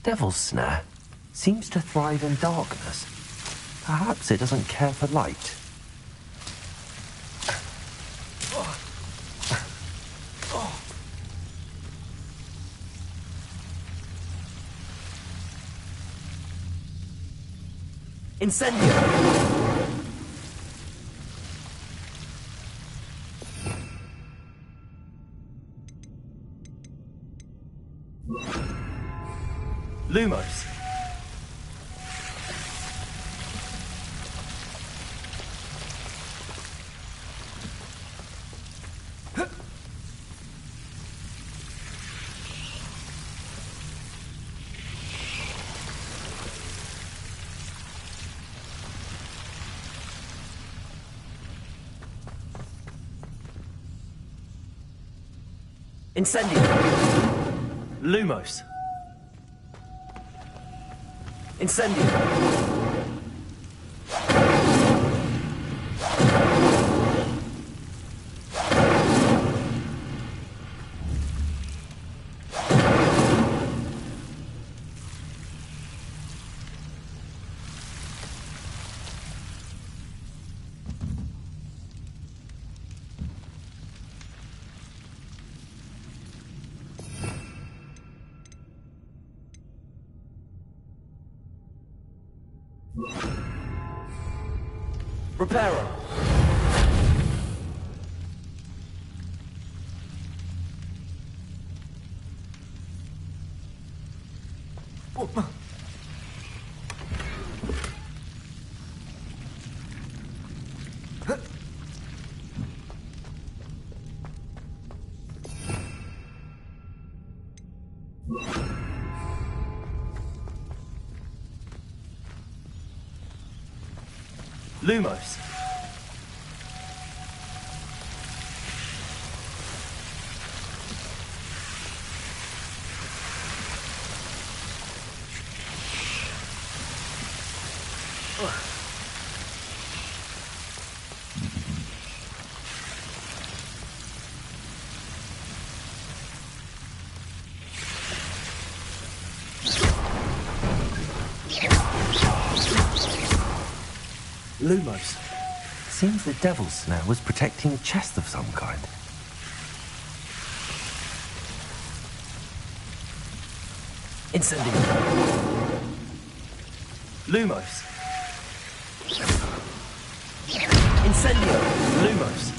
Devil's snare seems to thrive in darkness. Perhaps it doesn't care for light. Incendio! Lumos. Incendio. Lumos. Incendio. Reparo. Lumos. Lumos. Seems the devil's snare was protecting a chest of some kind. Incendio. Lumos. Incendio. Lumos.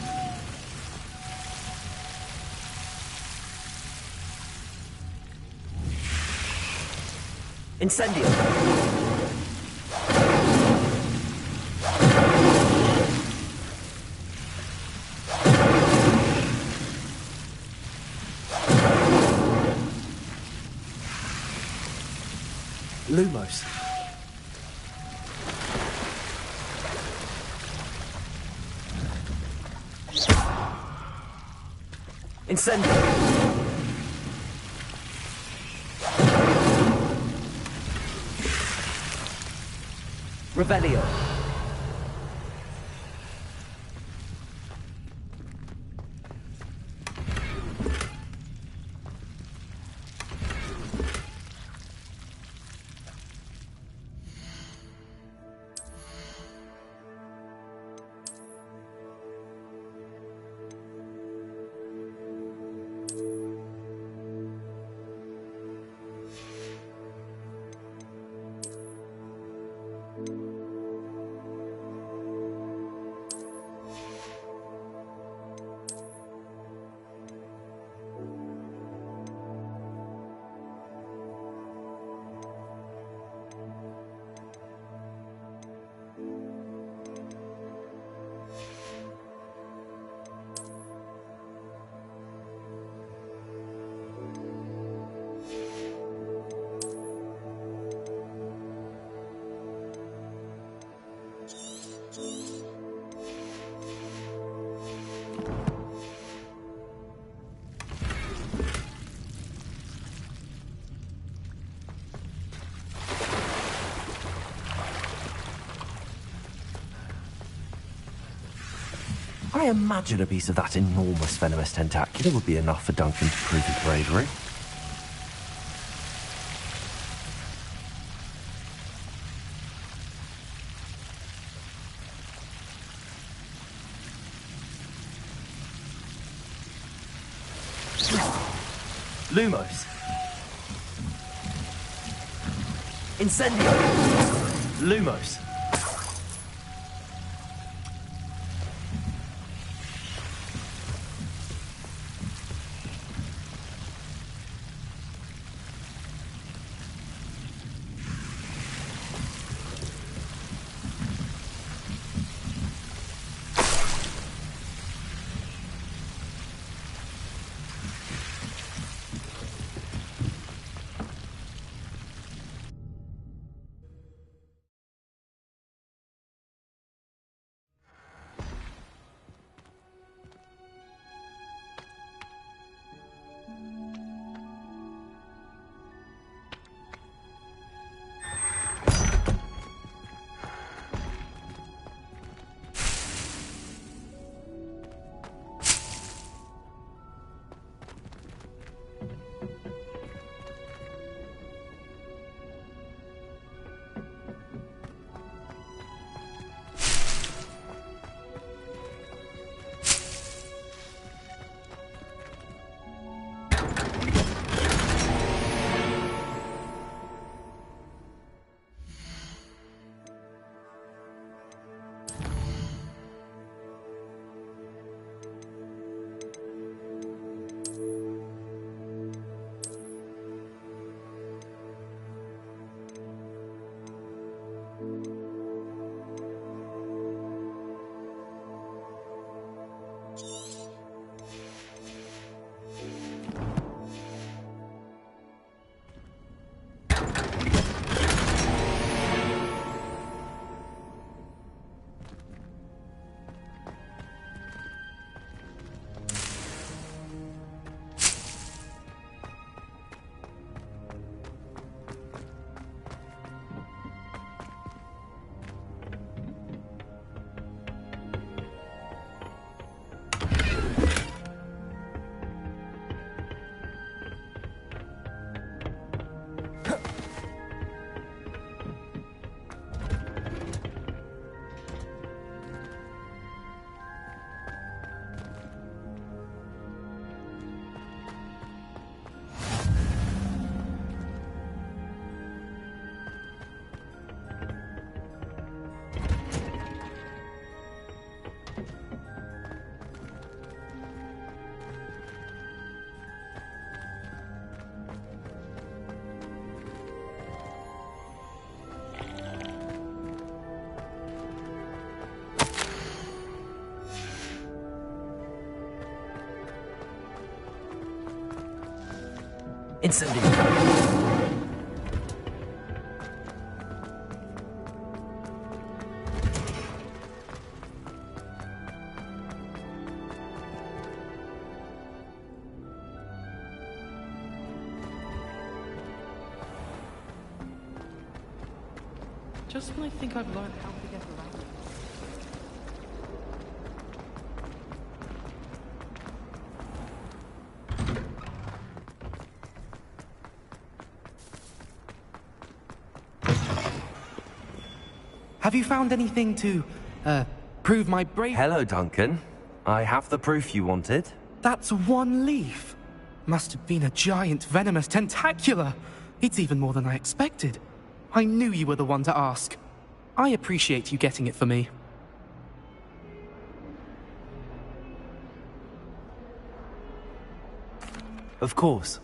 Incendio. Lumos. Incendio. Revelio. I imagine a piece of that enormous venomous tentacular would be enough for Duncan to prove his bravery. Lumos. Incendio. Lumos. Incendio. Just when I think I've learned how to get around it. Have you found anything to, prove my bravery? Hello, Duncan. I have the proof you wanted. That's one leaf. Must have been a giant venomous tentacula. It's even more than I expected. I knew you were the one to ask. I appreciate you getting it for me. Of course.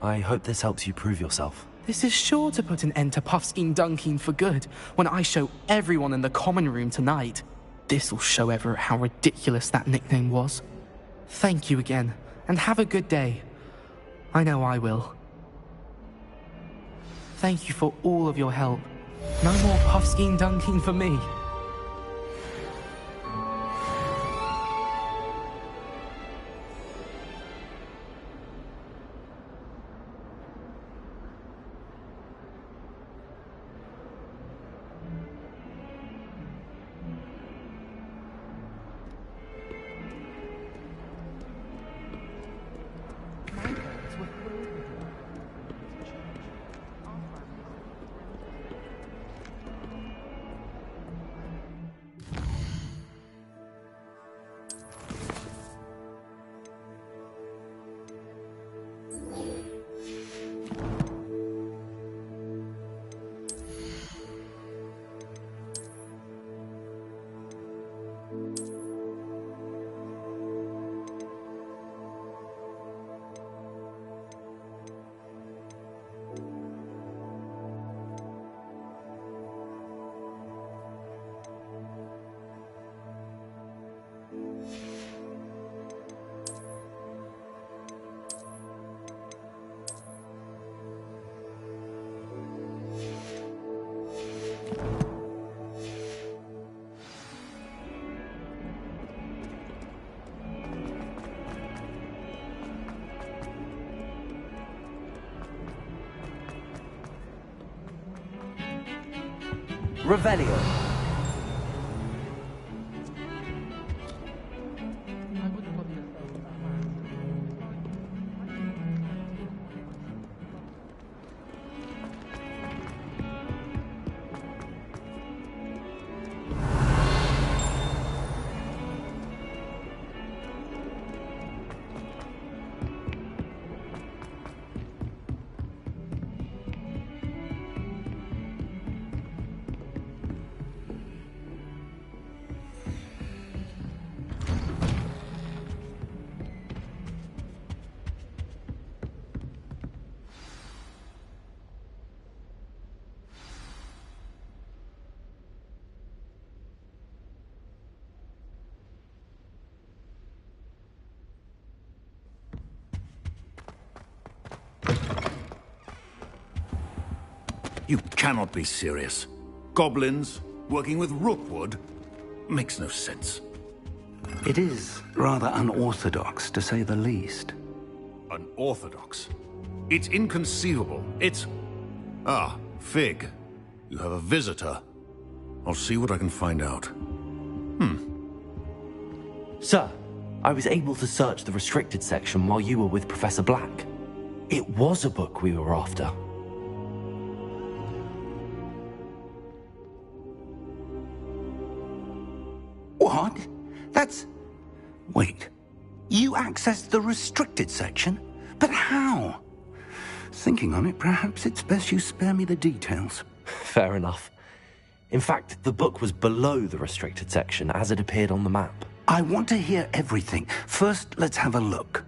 I hope this helps you prove yourself. This is sure to put an end to Puffskein Dunkeen for good when I show everyone in the common room tonight. This'll show Everett how ridiculous that nickname was. Thank you again, and have a good day. I know I will. Thank you for all of your help. No more Puffskein Dunkeen for me. Revelio. You cannot be serious. Goblins working with Rookwood makes no sense. It is rather unorthodox, to say the least. Unorthodox? It's inconceivable. It's... Ah, Fig. You have a visitor. I'll see what I can find out. Sir, I was able to search the restricted section while you were with Professor Black. It was a book we were after. What? That's... Wait. You accessed the restricted section? But how? Thinking on it, perhaps it's best you spare me the details. Fair enough. In fact, the book was below the restricted section as it appeared on the map. I want to hear everything. First, let's have a look.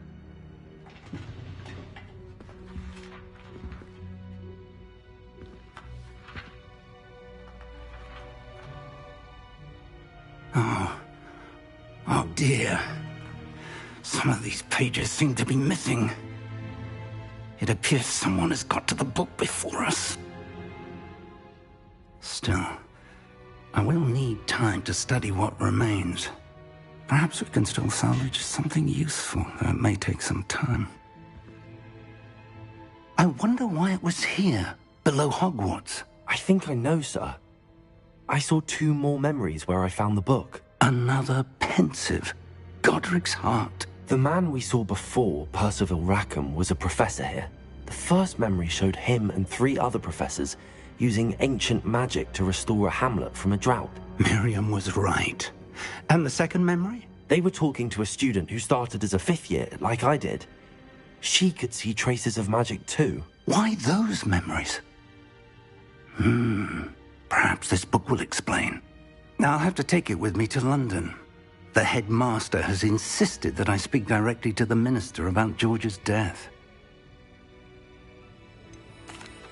Oh dear. Some of these pages seem to be missing. It appears someone has got to the book before us. Still, I will need time to study what remains. Perhaps we can still salvage something useful, though it may take some time. I wonder why it was here, below Hogwarts. I think I know, sir. I saw 2 more memories where I found the book. Another pensive. Godric's heart. The man we saw before, Percival Rackham, was a professor here. The first memory showed him and 3 other professors using ancient magic to restore a hamlet from a drought. Miriam was right. And the second memory? They were talking to a student who started as a 5th year, like I did. She could see traces of magic too. Why those memories? Perhaps this book will explain. I'll have to take it with me to London. The headmaster has insisted that I speak directly to the minister about George's death.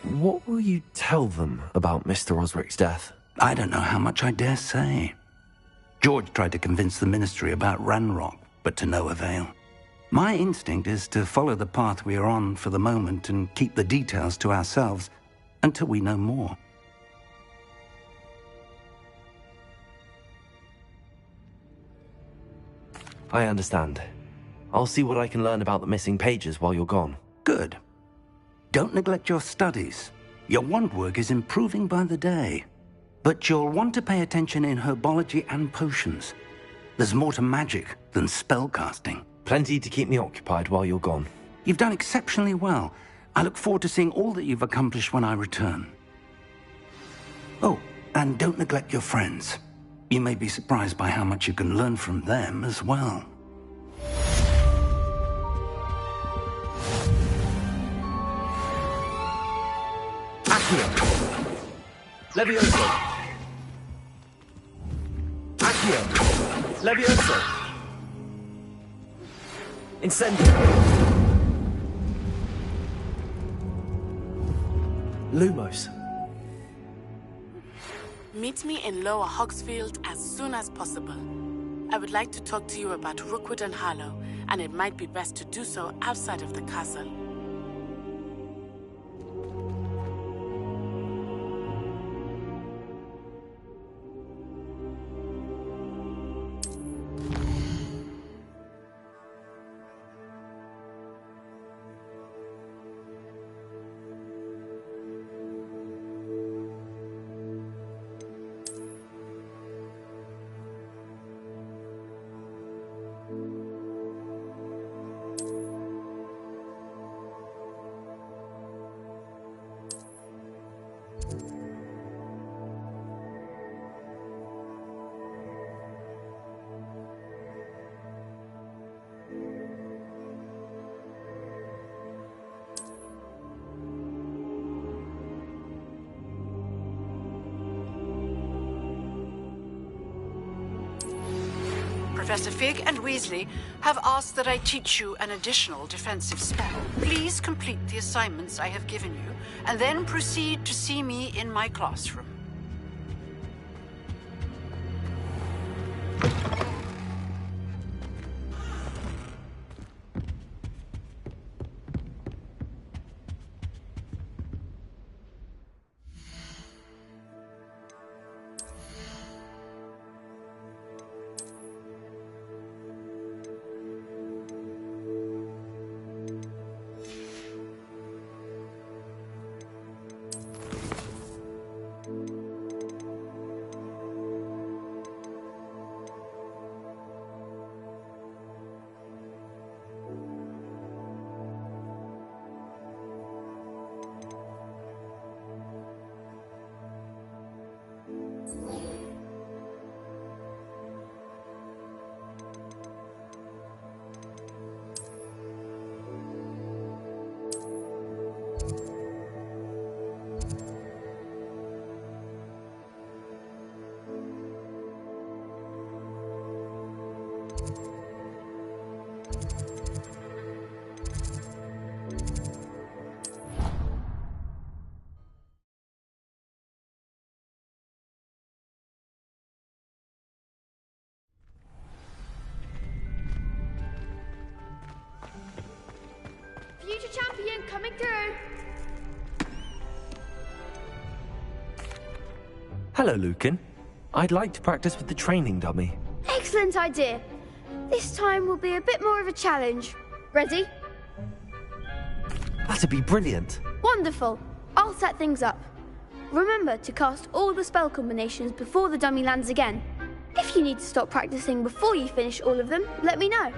What will you tell them about Mr. Osric's death? I don't know how much I dare say. George tried to convince the ministry about Ranrock, but to no avail. My instinct is to follow the path we are on for the moment and keep the details to ourselves until we know more. I understand. I'll see what I can learn about the missing pages while you're gone. Good. Don't neglect your studies. Your wand work is improving by the day. But you'll want to pay attention in herbology and potions. There's more to magic than spellcasting. Plenty to keep me occupied while you're gone. You've done exceptionally well. I look forward to seeing all that you've accomplished when I return. Oh, and don't neglect your friends. You may be surprised by how much you can learn from them as well. Accio! Levioso! Accio! Levioso! Incendio! Lumos. Meet me in Lower Hogsfield as soon as possible. I would like to talk to you about Rookwood and Harlow, and it might be best to do so outside of the castle. Professor Fig and Weasley have asked that I teach you an additional defensive spell. Please complete the assignments I have given you, and then proceed to see me in my classroom. Future champion coming through. Hello, Lucan. I'd like to practice with the training dummy. Excellent idea. This time will be a bit more of a challenge. Ready? That'd be brilliant. Wonderful. I'll set things up. Remember to cast all the spell combinations before the dummy lands again. If you need to stop practicing before you finish all of them, let me know.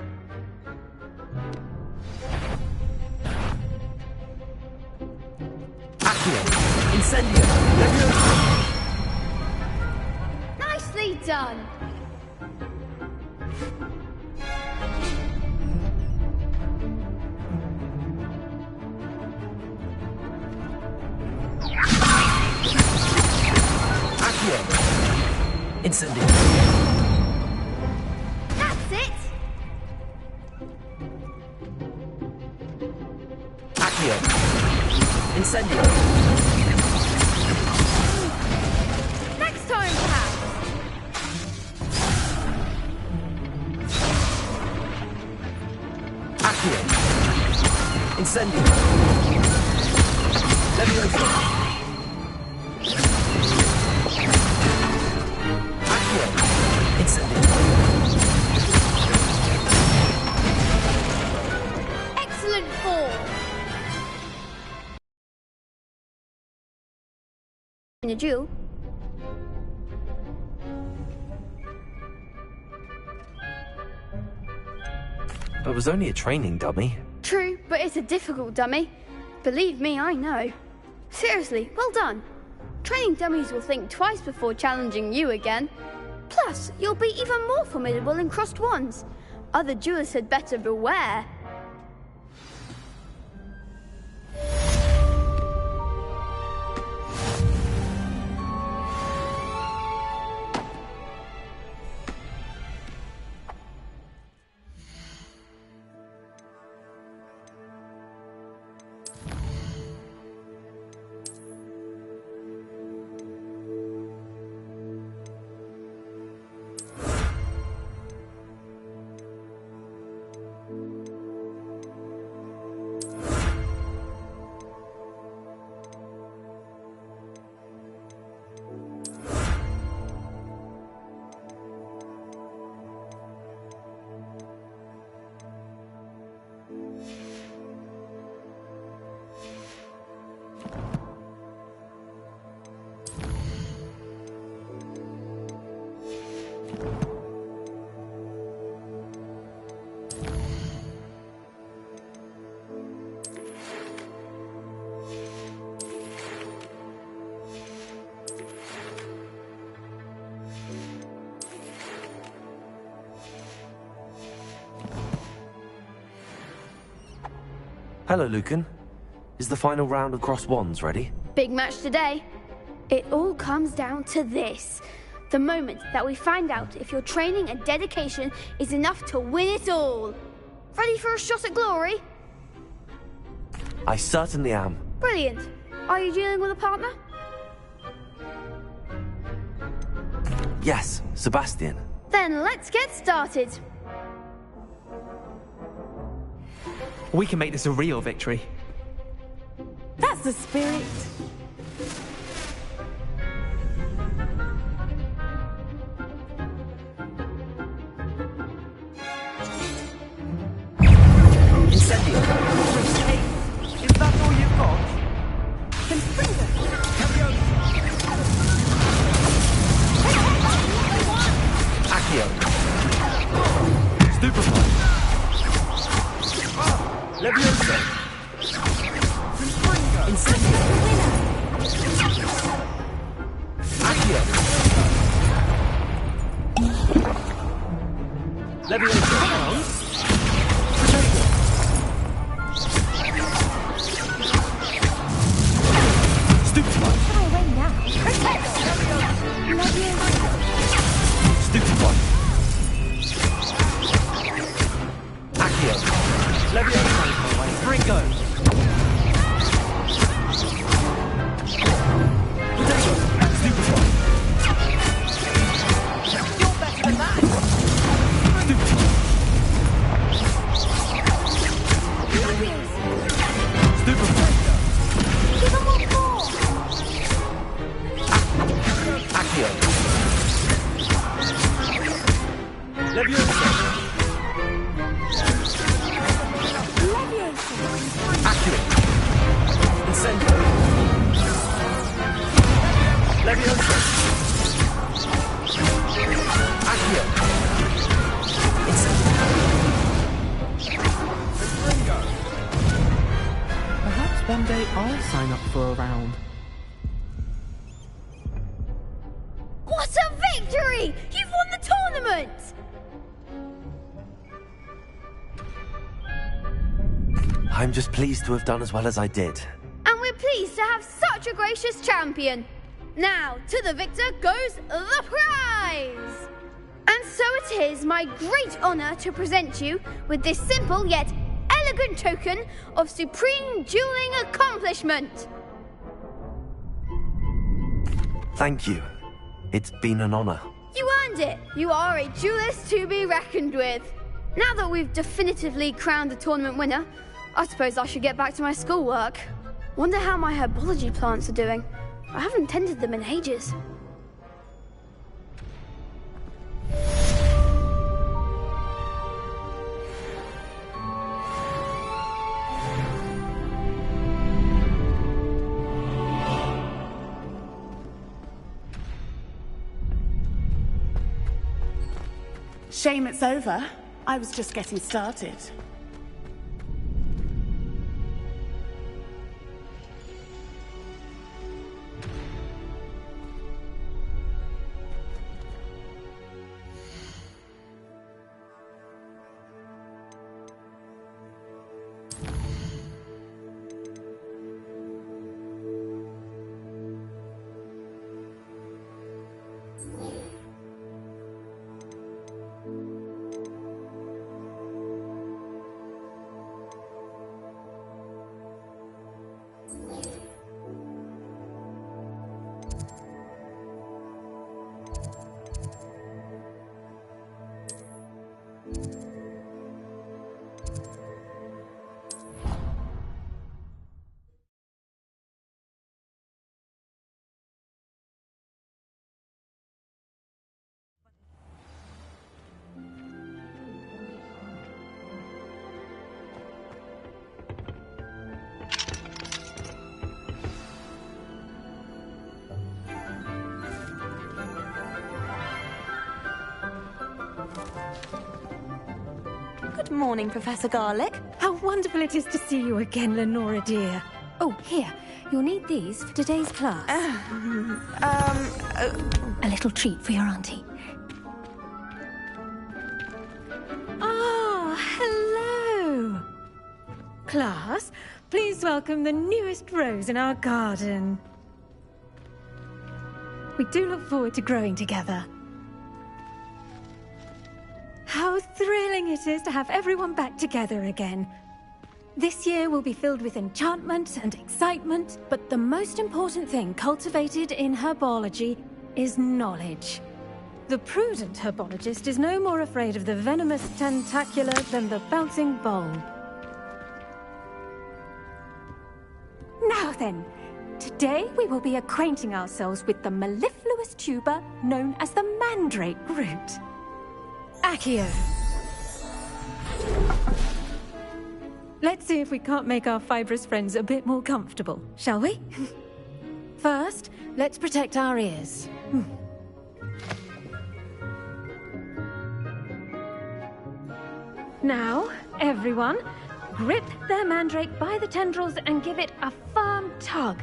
Incendio! Nicely done. Accio! Incendio! That's it. Accio! Incendio! Next time, perhaps. Accio! Incendio! Levioso! Accio! Incendio! Excellent form. In a duel. It was only a training dummy. True, but it's a difficult dummy. Believe me, I know. Seriously, well done. Training dummies will think twice before challenging you again. Plus, you'll be even more formidable in crossed wands. Other duelists had better beware. Hello, Lucan. Is the final round of crossed wands ready? Big match today. It all comes down to this. The moment that we find out if your training and dedication is enough to win it all. Ready for a shot at glory? I certainly am. Brilliant. Are you dealing with a partner? Yes, Sebastian. Then let's get started. We can make this a real victory. That's the spirit. Incendio. Is that all you've got? Accio. Stupefy. Leviosa. Incendio. Accio. Leviosa. Perhaps one day I'll sign up for a round. What a victory! You've won the tournament! I'm just pleased to have done as well as I did. And we're pleased to have such a gracious champion. Now, to the victor goes the prize! And so it is my great honor to present you with this simple yet elegant token of supreme dueling accomplishment. Thank you. It's been an honor. You earned it. You are a duelist to be reckoned with. Now that we've definitively crowned the tournament winner, I suppose I should get back to my schoolwork. Wonder how my herbology plants are doing. I haven't tended them in ages. Shame it's over. I was just getting started. Good morning, Professor Garlick. How wonderful it is to see you again, Lenora dear. Oh, here. You'll need these for today's class. A little treat for your auntie. Ah, hello. Class, please welcome the newest rose in our garden. We do look forward to growing together. How thrilling it is to have everyone back together again. This year will be filled with enchantment and excitement, but the most important thing cultivated in herbology is knowledge. The prudent herbologist is no more afraid of the venomous tentacular than the bouncing bulb. Now then, today we will be acquainting ourselves with the mellifluous tuber known as the mandrake root. Accio. Let's see if we can't make our fibrous friends a bit more comfortable, shall we? First, let's protect our ears. Now, everyone, grip their mandrake by the tendrils and give it a firm tug.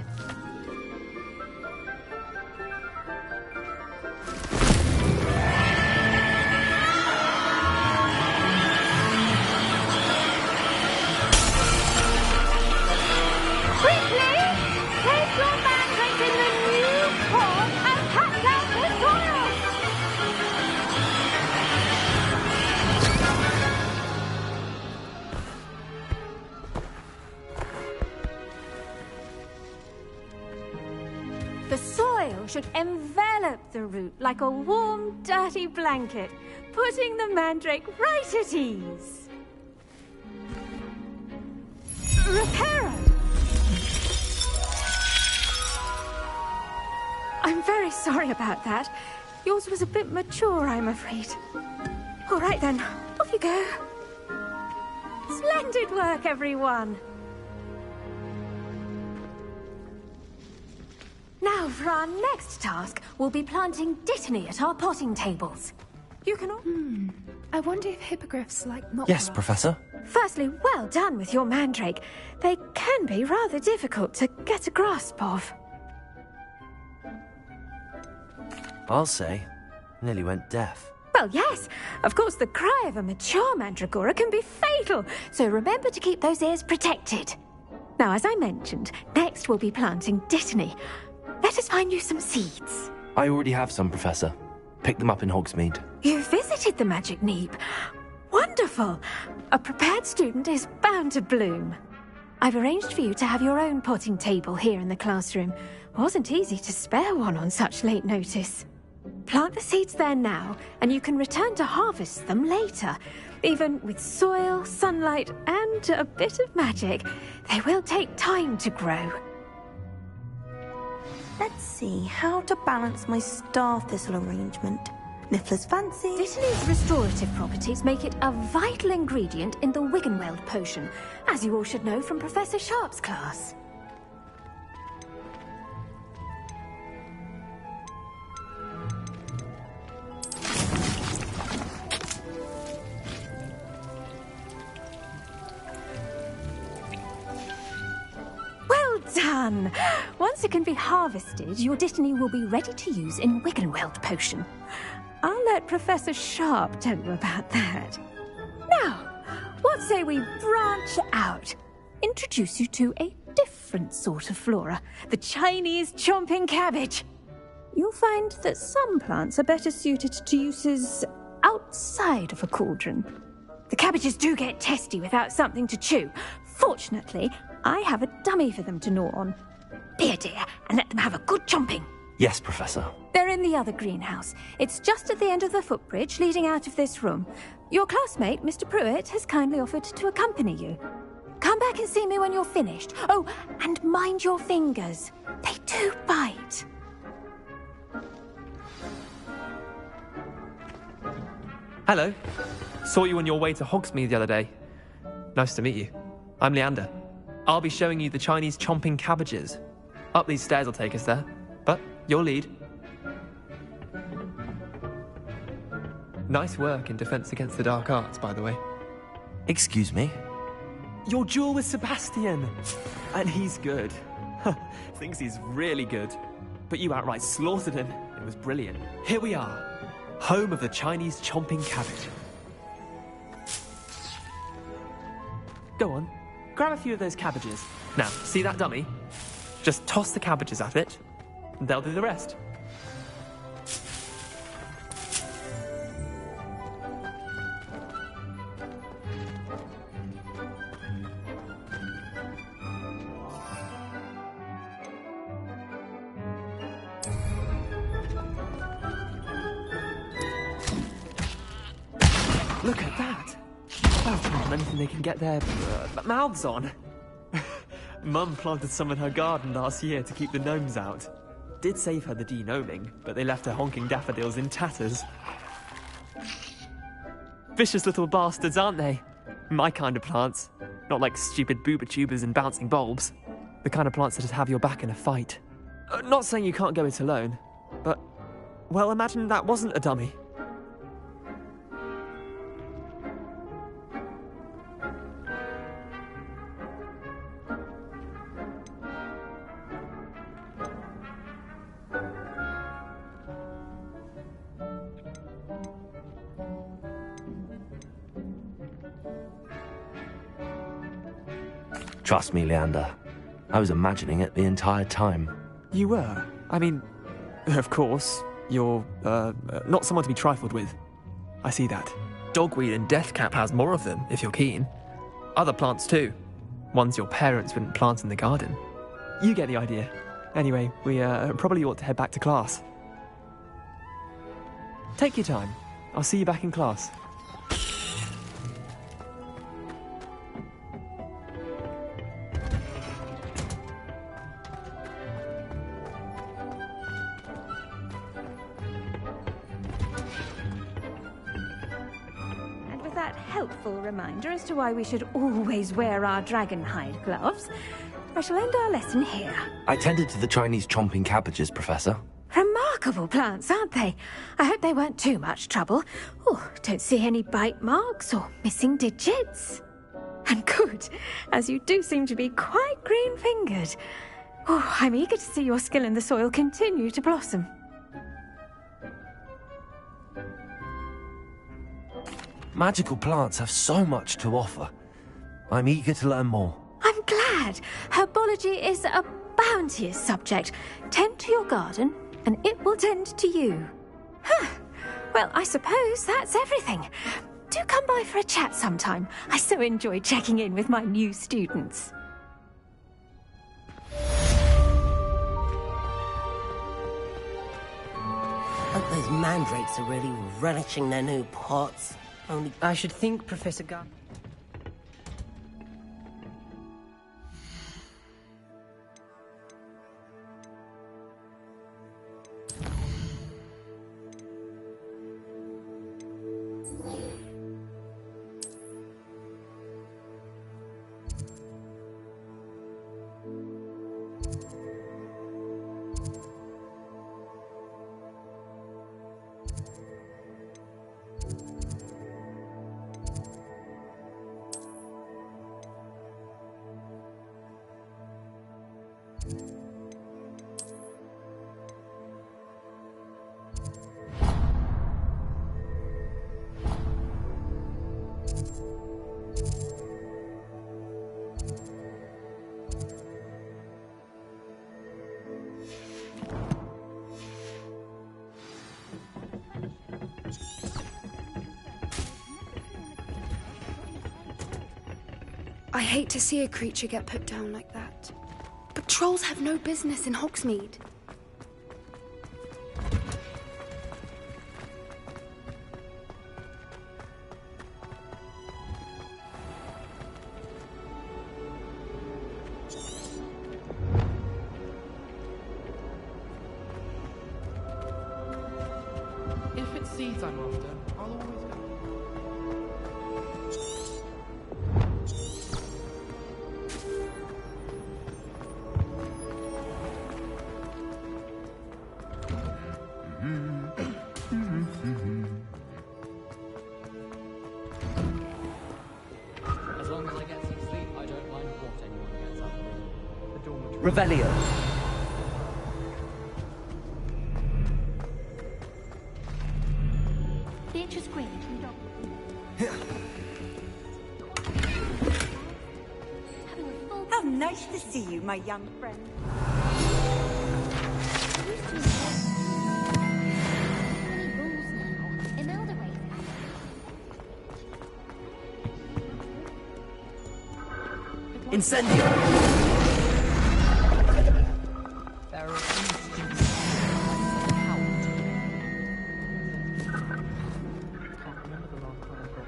The soil should envelop the root like a warm, dirty blanket, putting the mandrake right at ease. Reparo! I'm very sorry about that. Yours was a bit mature, I'm afraid. All right then, off you go. Splendid work, everyone! Now, for our next task, we'll be planting dittany at our potting tables. You can all... I wonder if hippogriffs like not. Yes, Professor. Firstly, well done with your mandrake. They can be rather difficult to get a grasp of. I'll say. Nearly went deaf. Well, yes. Of course, the cry of a mature mandragora can be fatal, so remember to keep those ears protected. Now, as I mentioned, next we'll be planting dittany. Let us find you some seeds. I already have some, Professor. Picked them up in Hogsmeade. You visited the Magic Neep. Wonderful. A prepared student is bound to bloom. I've arranged for you to have your own potting table here in the classroom. Wasn't easy to spare one on such late notice. Plant the seeds there now, and you can return to harvest them later. Even with soil, sunlight, and a bit of magic, they will take time to grow. Let's see how to balance my star thistle arrangement. Niffler's fancy. Dittany's restorative properties make it a vital ingredient in the Wiggenweld potion, as you all should know from Professor Sharp's class. Done! Once it can be harvested, your dittany will be ready to use in Wiggenweld potion. I'll let Professor Sharp tell you about that. Now, what say we branch out? Introduce you to a different sort of flora, the Chinese chomping cabbage. You'll find that some plants are better suited to uses outside of a cauldron. The cabbages do get testy without something to chew. Fortunately, I have a dummy for them to gnaw on. Be a dear and let them have a good chomping. Yes, Professor. They're in the other greenhouse. It's just at the end of the footbridge leading out of this room. Your classmate, Mr. Pruitt, has kindly offered to accompany you. Come back and see me when you're finished. Oh, and mind your fingers. They do bite. Hello. Saw you on your way to Hogsmeade the other day. Nice to meet you. I'm Leander. I'll be showing you the Chinese chomping cabbages. Up these stairs will take us there, but your lead. Nice work in Defense Against the Dark Arts, by the way. Excuse me? Your duel with Sebastian! And he's good. Thinks he's really good. But you outright slaughtered him. It was brilliant. Here we are, home of the Chinese chomping cabbage. Go on. Grab a few of those cabbages. Now, see that dummy? Just toss the cabbages at it, and they'll do the rest. Look at that! Oh, anything they can get their mouths on. Mum planted some in her garden last year to keep the gnomes out. Did save her the de-gnoming, but they left her honking daffodils in tatters. Vicious little bastards, aren't they? My kind of plants. Not like stupid booba tubers and bouncing bulbs. The kind of plants that just have your back in a fight. Not saying you can't go it alone, but, well, imagine that wasn't a dummy. Trust me, Leander. I was imagining it the entire time. You were? I mean, of course, you're, not someone to be trifled with. I see that. Dogweed and deathcap has more of them, if you're keen. Other plants too. Ones your parents wouldn't plant in the garden. You get the idea. Anyway, we, probably ought to head back to class. Take your time. I'll see you back in class. Helpful reminder as to why we should always wear our dragon hide gloves. I shall end our lesson here. I tended to the Chinese chomping cabbages, Professor. Remarkable plants, aren't they? I hope they weren't too much trouble. Oh, don't see any bite marks or missing digits. And good, as you do seem to be quite green-fingered. Oh, I'm eager to see your skill in the soil continue to blossom. Magical plants have so much to offer. I'm eager to learn more. I'm glad. Herbology is a bounteous subject. Tend to your garden, and it will tend to you. Huh. Well, I suppose that's everything. Do come by for a chat sometime. I so enjoy checking in with my new students. Hope those mandrakes are really relishing their new pots. Only I should think, Professor Gar... I hate to see a creature get put down like that. But trolls have no business in Hogsmeade. If it's seeds I'm after, I'll always go. As long as I get some sleep, I don't mind what anyone gets up to. The dormitory. Revelio. Beatrice Green from How nice to see you, my young friend. Incendio! There are instances of coward. Can't remember the last time I got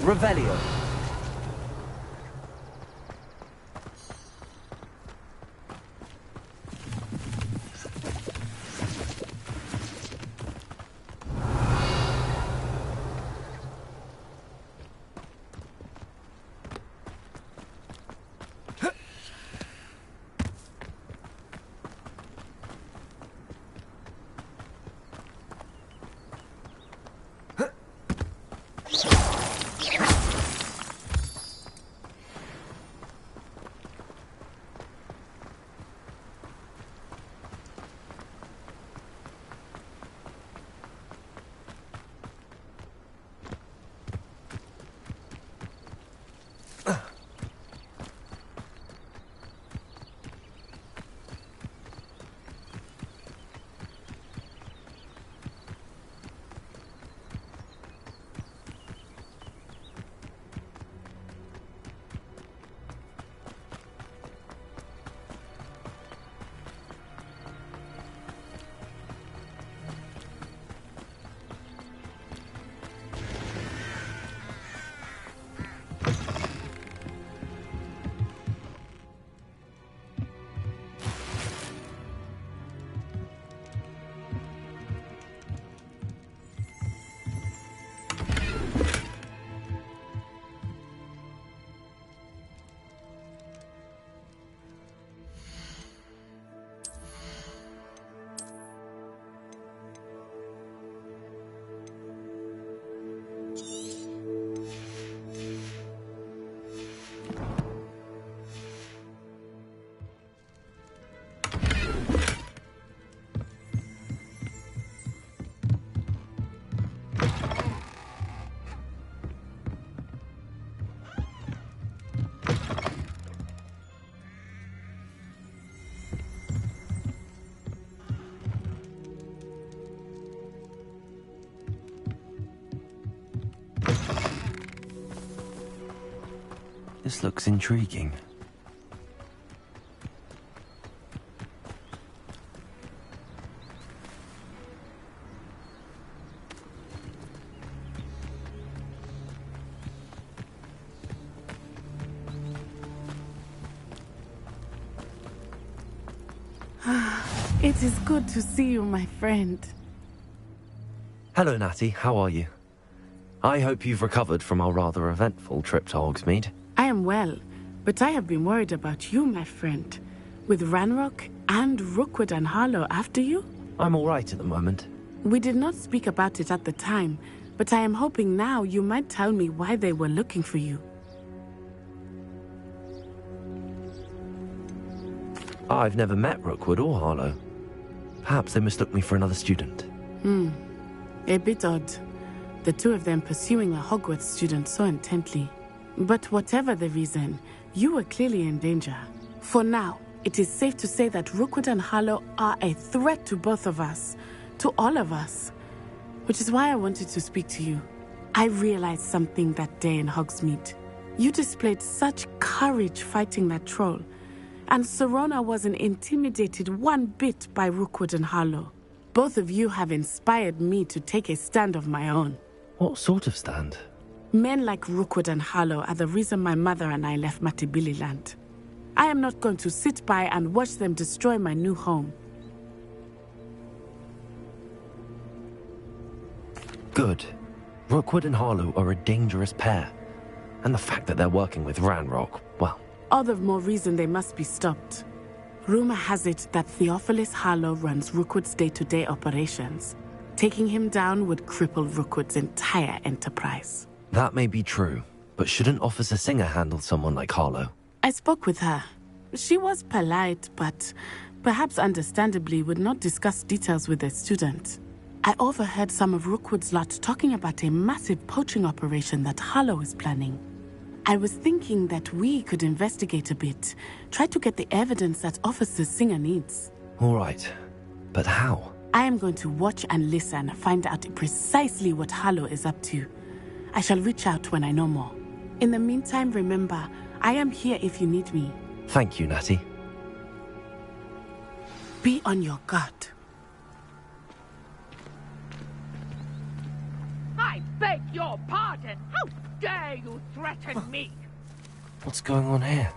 Revelio. This looks intriguing. It is good to see you, my friend. Hello, Natty. How are you? I hope you've recovered from our rather eventful trip to Hogsmeade. I am well, but I have been worried about you, my friend. With Ranrock and Rookwood and Harlow after you? I'm all right at the moment. We did not speak about it at the time, but I am hoping now you might tell me why they were looking for you. I've never met Rookwood or Harlow. Perhaps they mistook me for another student. A bit odd. The two of them pursuing a Hogwarts student so intently. But whatever the reason, you were clearly in danger. For now, it is safe to say that Rookwood and Harlow are a threat to both of us. To all of us. Which is why I wanted to speak to you. I realized something that day in Hogsmeade. You displayed such courage fighting that troll. And Serona wasn't intimidated one bit by Rookwood and Harlow. Both of you have inspired me to take a stand of my own. What sort of stand? Men like Rookwood and Harlow are the reason my mother and I left Matibili land. I am not going to sit by and watch them destroy my new home. Good. Rookwood and Harlow are a dangerous pair. And the fact that they're working with Ranrock, well... all the more reason they must be stopped. Rumor has it that Theophilus Harlow runs Rookwood's day-to-day operations. Taking him down would cripple Rookwood's entire enterprise. That may be true, but shouldn't Officer Singer handle someone like Harlow? I spoke with her. She was polite, but perhaps understandably would not discuss details with a student. I overheard some of Rookwood's lot talking about a massive poaching operation that Harlow is planning. I was thinking that we could investigate a bit, try to get the evidence that Officer Singer needs. All right, but how? I am going to watch and listen, find out precisely what Harlow is up to. I shall reach out when I know more. In the meantime, remember, I am here if you need me. Thank you, Natty. Be on your guard. I beg your pardon. How dare you threaten me? What's going on here?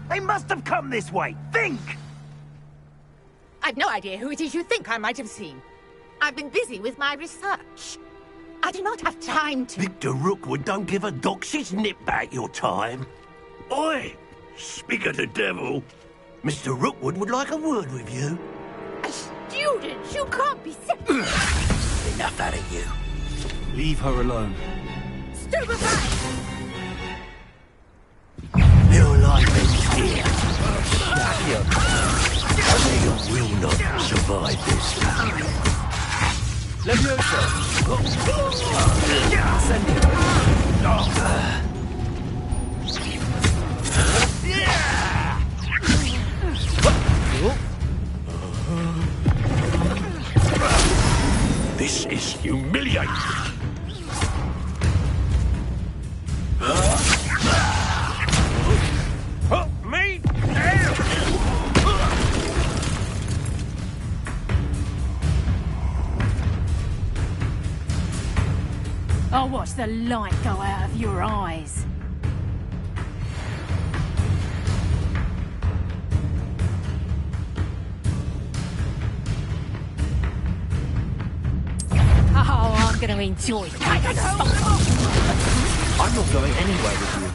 They must have come this way. Think! I've no idea who it is you think I might have seen. I've been busy with my research. I do not have time to... Victor Rookwood don't give a doxy's nip back your time. Oi! Speak of the devil. Mr. Rookwood would like a word with you. A student? You can't be serious. Enough out of you. Leave her alone. Stupefy! Your life ends here. You will not survive this. Leviosa! Send him. This is humiliating. Me down! I'll watch the light go out of your eyes. Oh, I'm going to enjoy that. I'm not going anywhere with you.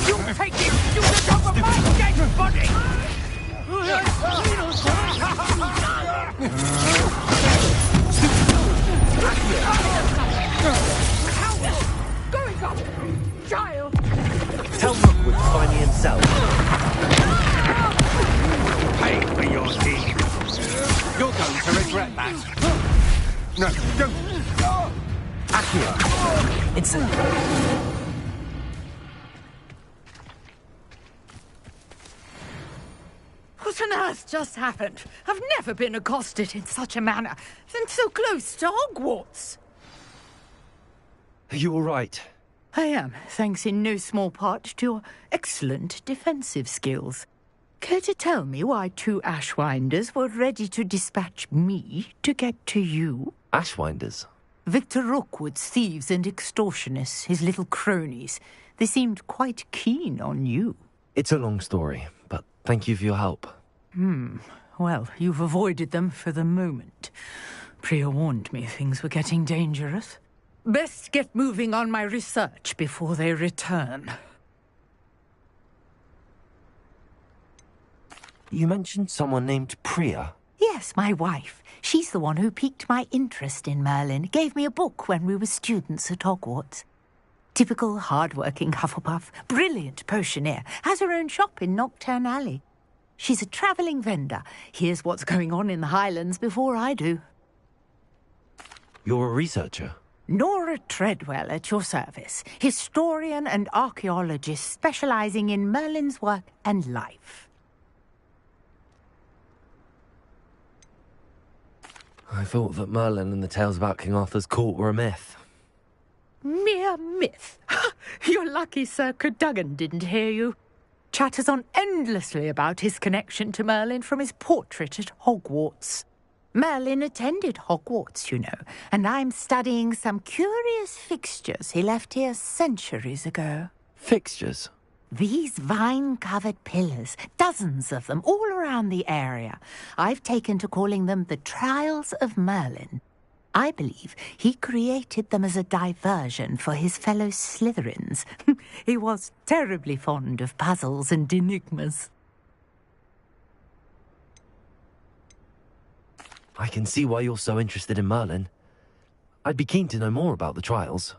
You take this student off of my dead body! Going up! Child! Tell Rookwood to find me himself. Pay for your deed. You're going to regret that. No, don't. Accio. Insane. What on earth just happened? I've never been accosted in such a manner, and so close to Hogwarts. Are you all right? I am, thanks in no small part to your excellent defensive skills. Care to tell me why two Ashwinders were ready to dispatch me to get to you? Ashwinders? Victor Rookwood's thieves and extortionists, his little cronies. They seemed quite keen on you. It's a long story, but thank you for your help. Well, you've avoided them for the moment. Priya warned me things were getting dangerous. Best get moving on my research before they return. You mentioned someone named Priya. Yes, my wife. She's the one who piqued my interest in Merlin. Gave me a book when we were students at Hogwarts. Typical hard-working Hufflepuff. Brilliant potioneer. Has her own shop in Nocturne Alley. She's a travelling vendor. Hears what's going on in the Highlands before I do. You're a researcher? Nora Treadwell at your service. Historian and archaeologist specialising in Merlin's work and life. I thought that Merlin and the tales about King Arthur's court were a myth. Mere myth. You're lucky Sir Cadogan didn't hear you. Chatters on endlessly about his connection to Merlin from his portrait at Hogwarts. Merlin attended Hogwarts, you know, and I'm studying some curious fixtures he left here centuries ago. Fixtures? These vine-covered pillars, dozens of them, all around the area. I've taken to calling them the Trials of Merlin. I believe he created them as a diversion for his fellow Slytherins. He was terribly fond of puzzles and enigmas. I can see why you're so interested in Merlin. I'd be keen to know more about the trials.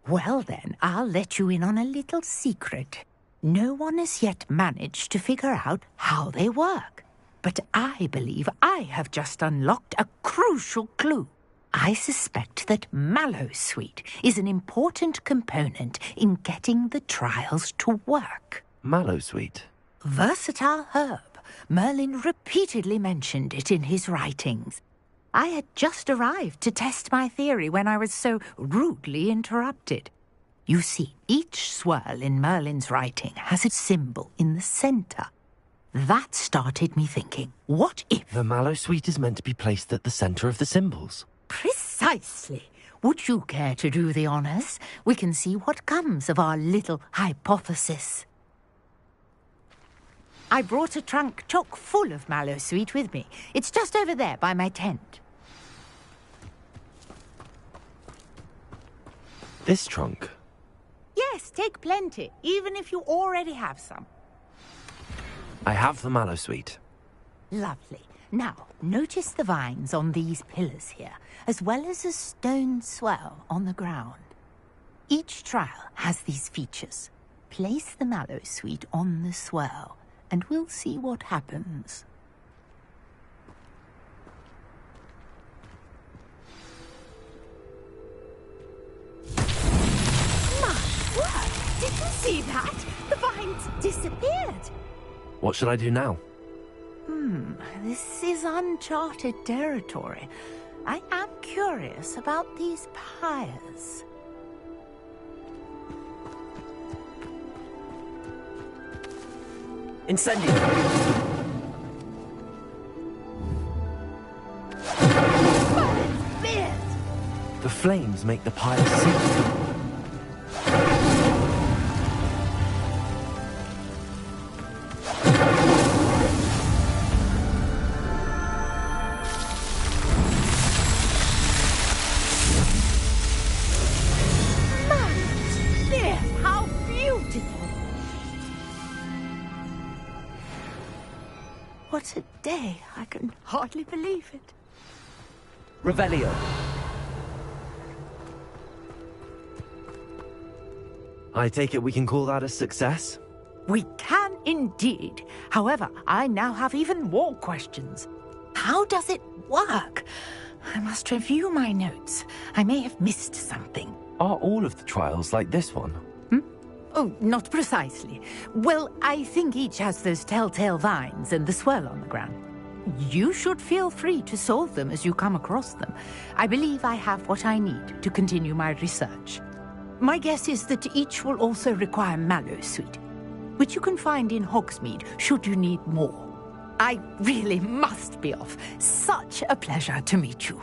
Well then, I'll let you in on a little secret. No one has yet managed to figure out how they work. But I believe I have just unlocked a crucial clue. I suspect that Mallowsweet is an important component in getting the trials to work. Mallowsweet? Versatile herb, Merlin repeatedly mentioned it in his writings. I had just arrived to test my theory when I was so rudely interrupted. You see, each swirl in Merlin's writing has a symbol in the centre. That started me thinking, what if... The Mallowsweet is meant to be placed at the centre of the symbols. Precisely. Would you care to do the honours? We can see what comes of our little hypothesis. I brought a trunk chock full of Mallowsweet with me. It's just over there by my tent. This trunk? Yes, take plenty, even if you already have some. I have the Mallowsweet. Lovely. Now, notice the vines on these pillars here, as well as a stone swell on the ground. Each trial has these features. Place the Mallowsweet on the swell, and we'll see what happens. My word! Did you see that? The vines disappeared. What should I do now? This is uncharted territory. I am curious about these pyres. Incendio! The flames make the pyres sink. What a day. I can hardly believe it. Revelio. I take it we can call that a success? We can indeed. However, I now have even more questions. How does it work? I must review my notes. I may have missed something. Are all of the trials like this one? Oh, not precisely. Well, I think each has those telltale vines and the swirl on the ground. You should feel free to solve them as you come across them. I believe I have what I need to continue my research. My guess is that each will also require Mallowsweet, which you can find in Hogsmeade should you need more. I really must be off. Such a pleasure to meet you.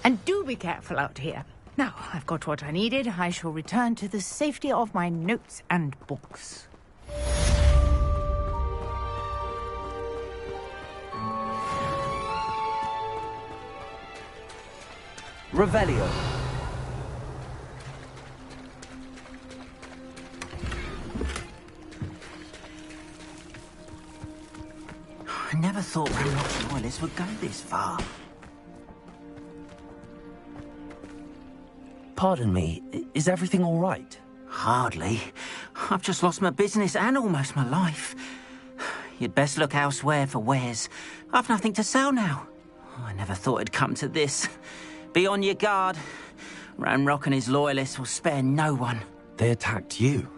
And do be careful out here. Now, I've got what I needed. I shall return to the safety of my notes and books. Revelio. I never thought Ranrock's loyalists would go this far. Pardon me, is everything all right? Hardly. I've just lost my business and almost my life. You'd best look elsewhere for wares. I've nothing to sell now. I never thought it'd come to this. Be on your guard. Ranrock and his loyalists will spare no one. They attacked you?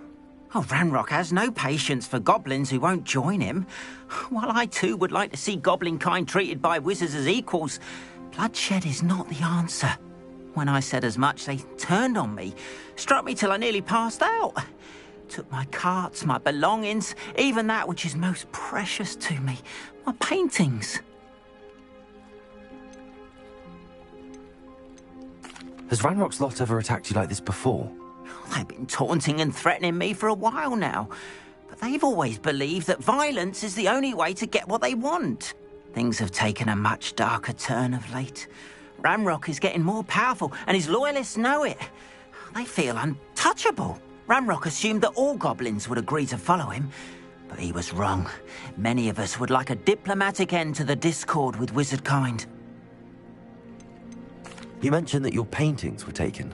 Oh, Ranrock has no patience for goblins who won't join him. While I too would like to see goblin kind treated by wizards as equals, bloodshed is not the answer. When I said as much, they turned on me, struck me till I nearly passed out. Took my carts, my belongings, even that which is most precious to me, my paintings. Has Ranrock's lot ever attacked you like this before? They've been taunting and threatening me for a while now, but they've always believed that violence is the only way to get what they want. Things have taken a much darker turn of late. Ranrock is getting more powerful, and his loyalists know it. They feel untouchable. Ranrock assumed that all goblins would agree to follow him, but he was wrong. Many of us would like a diplomatic end to the discord with wizard kind. You mentioned that your paintings were taken.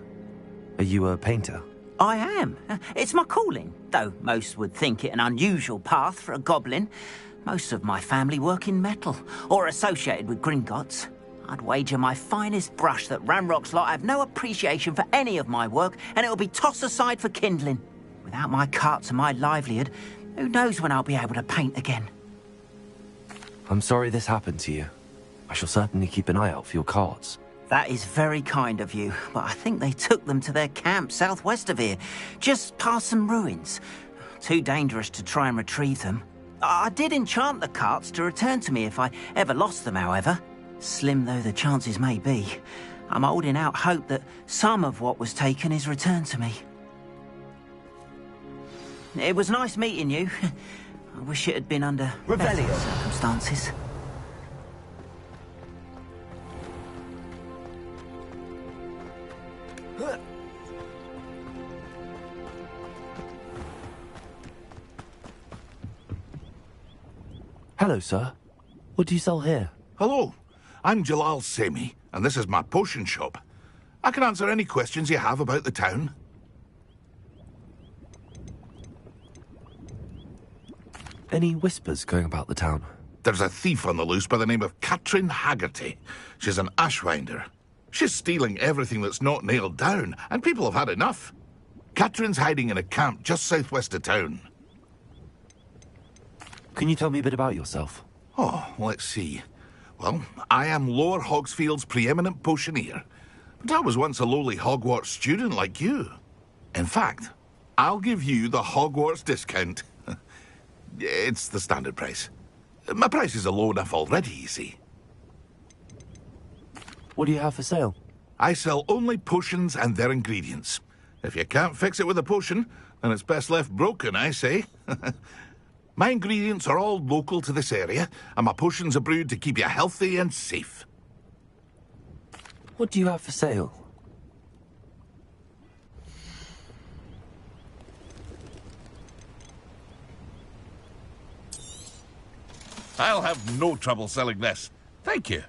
Are you a painter? I am. It's my calling, though most would think it an unusual path for a goblin. Most of my family work in metal, or associated with Gringotts. I'd wager my finest brush that Ranrock's lot have no appreciation for any of my work, and it'll be tossed aside for kindling. Without my carts and my livelihood, Who knows when I'll be able to paint again? I'm sorry this happened to you. I shall certainly keep an eye out for your carts. That is very kind of you, but I think they took them to their camp southwest of here, just past some ruins. Too dangerous to try and retrieve them. I did enchant the carts to return to me if I ever lost them, however. Slim though the chances may be, I'm holding out hope that some of what was taken is returned to me. It was nice meeting you. I wish it had been under better circumstances. Hello, sir. What do you sell here? Hello, I'm Jalal Semi, and this is my potion shop. I can answer any questions you have about the town. Any whispers going about the town? There's a thief on the loose by the name of Katrin Haggerty. She's an ashwinder. She's stealing everything that's not nailed down, and people have had enough. Katrin's hiding in a camp just southwest of town. Can you tell me a bit about yourself? Oh, let's see. Well, I am Lower Hogsfield's preeminent potioneer, but I was once a lowly Hogwarts student like you. In fact, I'll give you the Hogwarts discount. It's the standard price. My prices are low enough already, you see. What do you have for sale? I sell only potions and their ingredients. If you can't fix it with a potion, then it's best left broken, I say. My ingredients are all local to this area, and my potions are brewed to keep you healthy and safe. What do you have for sale? I'll have no trouble selling this. Thank you.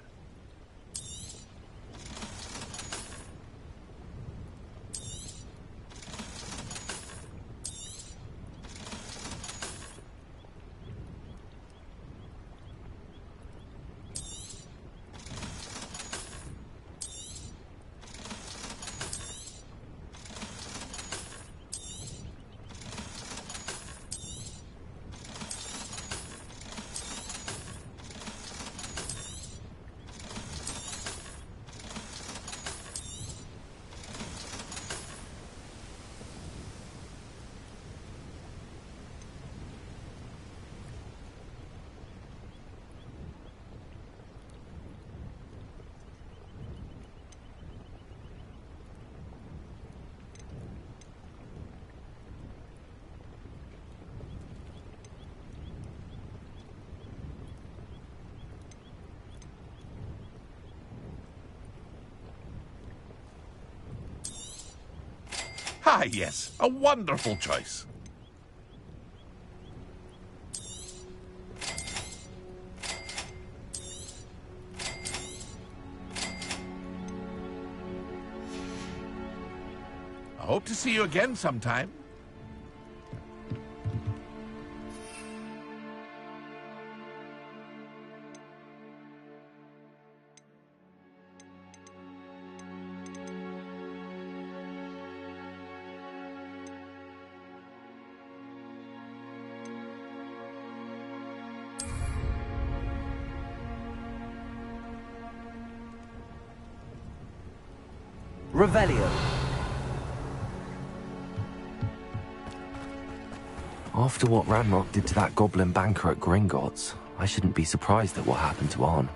Ah, yes. A wonderful choice. I hope to see you again sometime. Revelio. After what Ranrock did to that goblin banker at Gringotts, I shouldn't be surprised at what happened to Arn.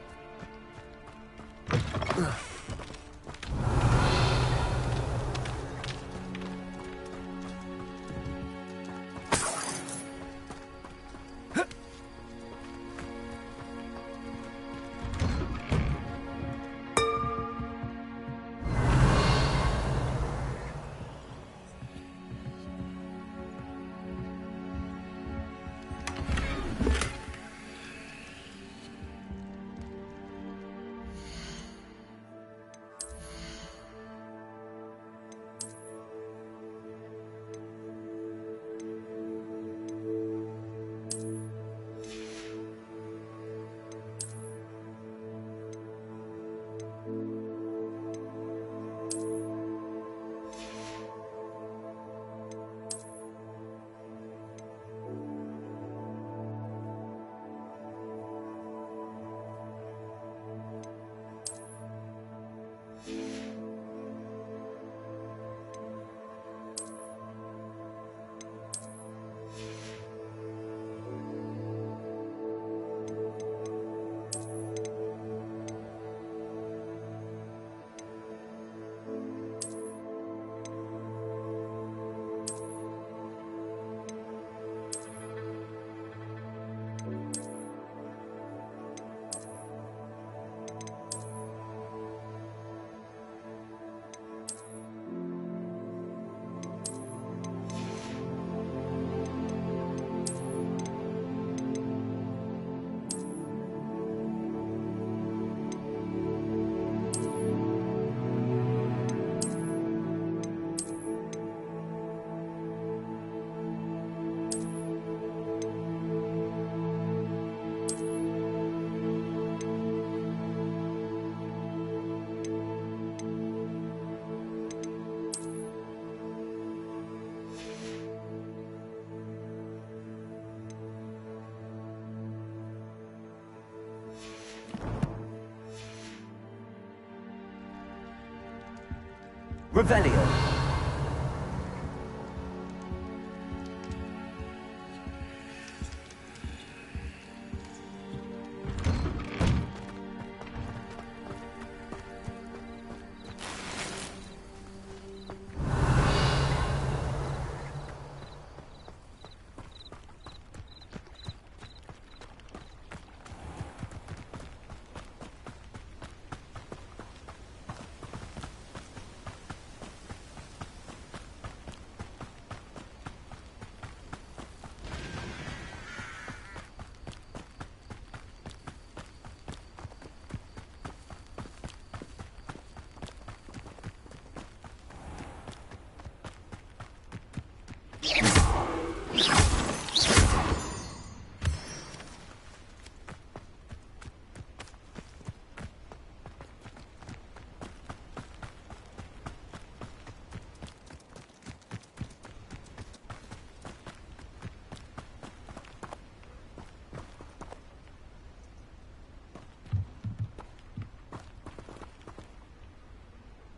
Revelio.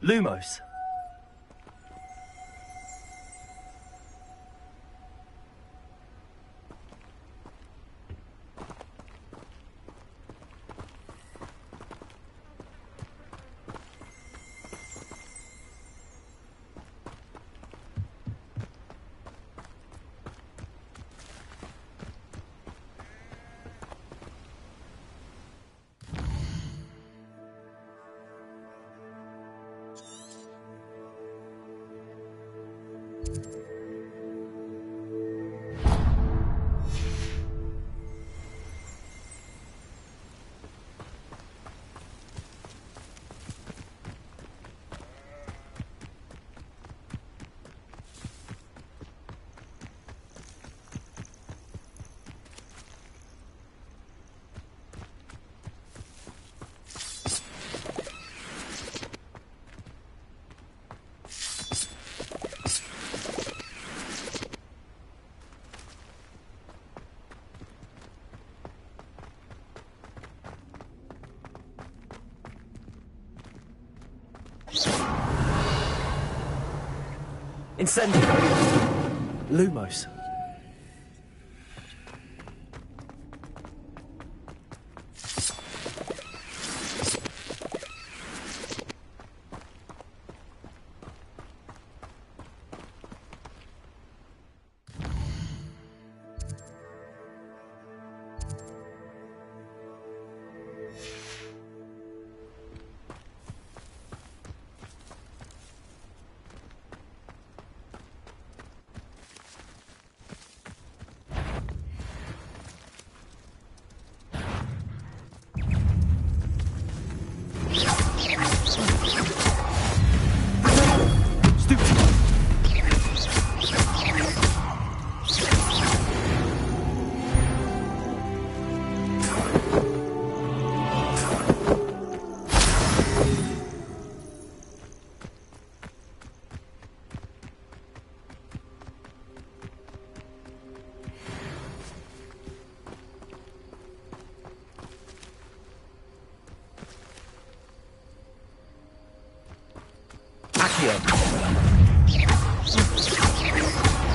Lumos. Incendio. Lumos.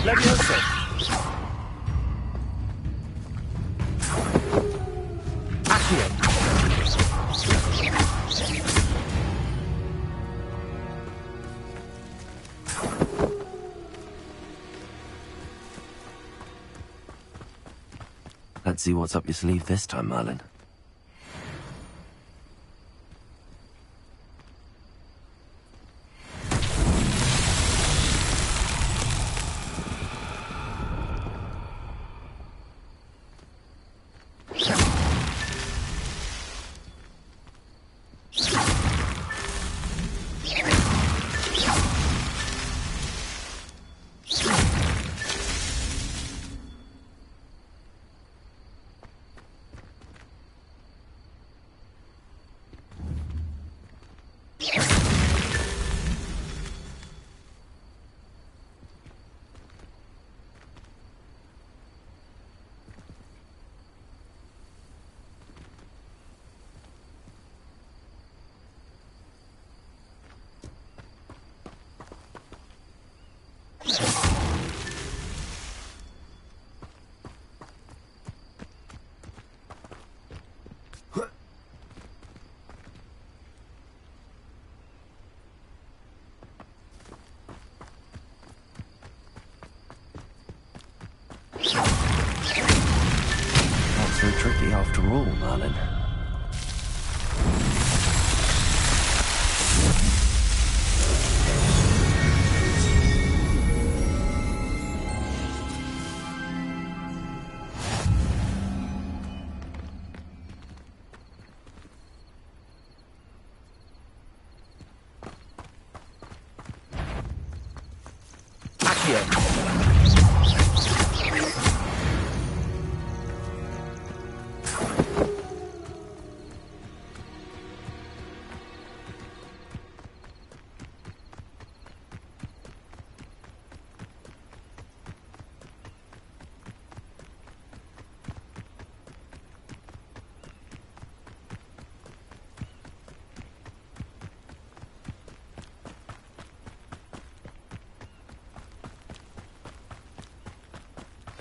Levioso. Accio. Let's see what's up your sleeve this time, Merlin. Merlin.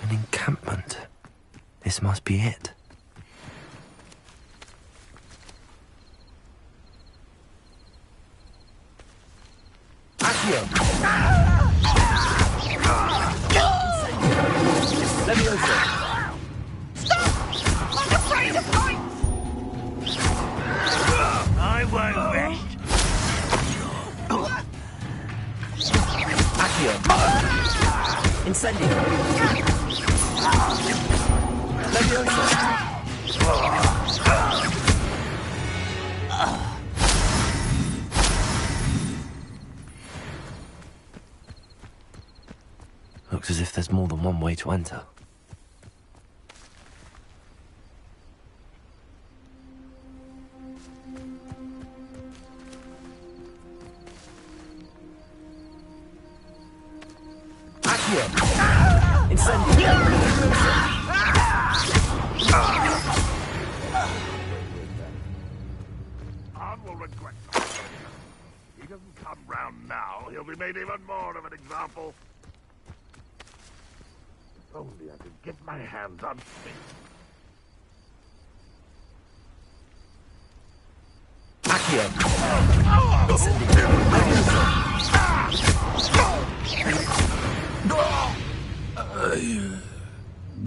An encampment. This must be it. Accio! Levioso! Stop! I'm afraid of heights! I won't rest. Accio! Incendio! Levioso! Looks as if there's more than one way to enter. Accio! Incendio! Arn will regret something. If he doesn't come round now, he'll be made even more of an example. If only I could get my hands on Fig.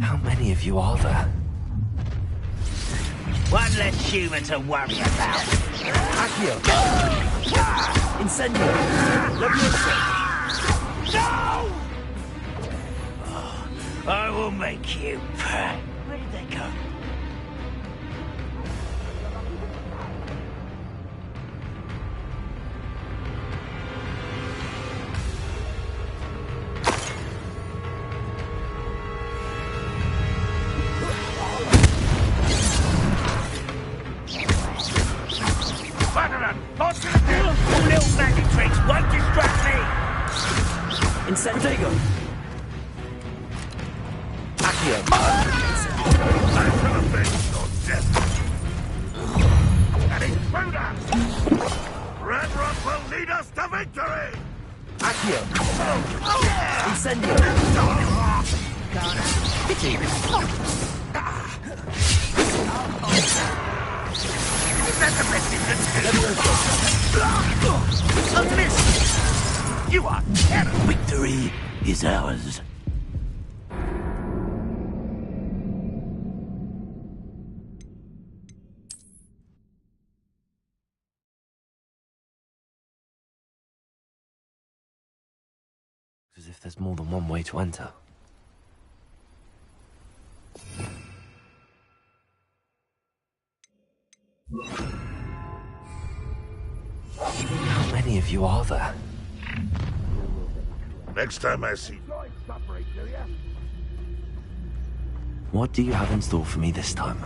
How many of you are there? One less human to worry about. Accio! Incendio! Levioso! No! I will make you pay. Where did they go? All little magic tricks won't distract me! Incendio! Accio! An intruder! Red Rock will lead us to victory! Accio! Incendio! Pity! Is that the best you can do? A miss! You are terrible! Victory is ours. As if there's more than one way to enter. How many of you are there? Next time I see... What do you have in store for me this time?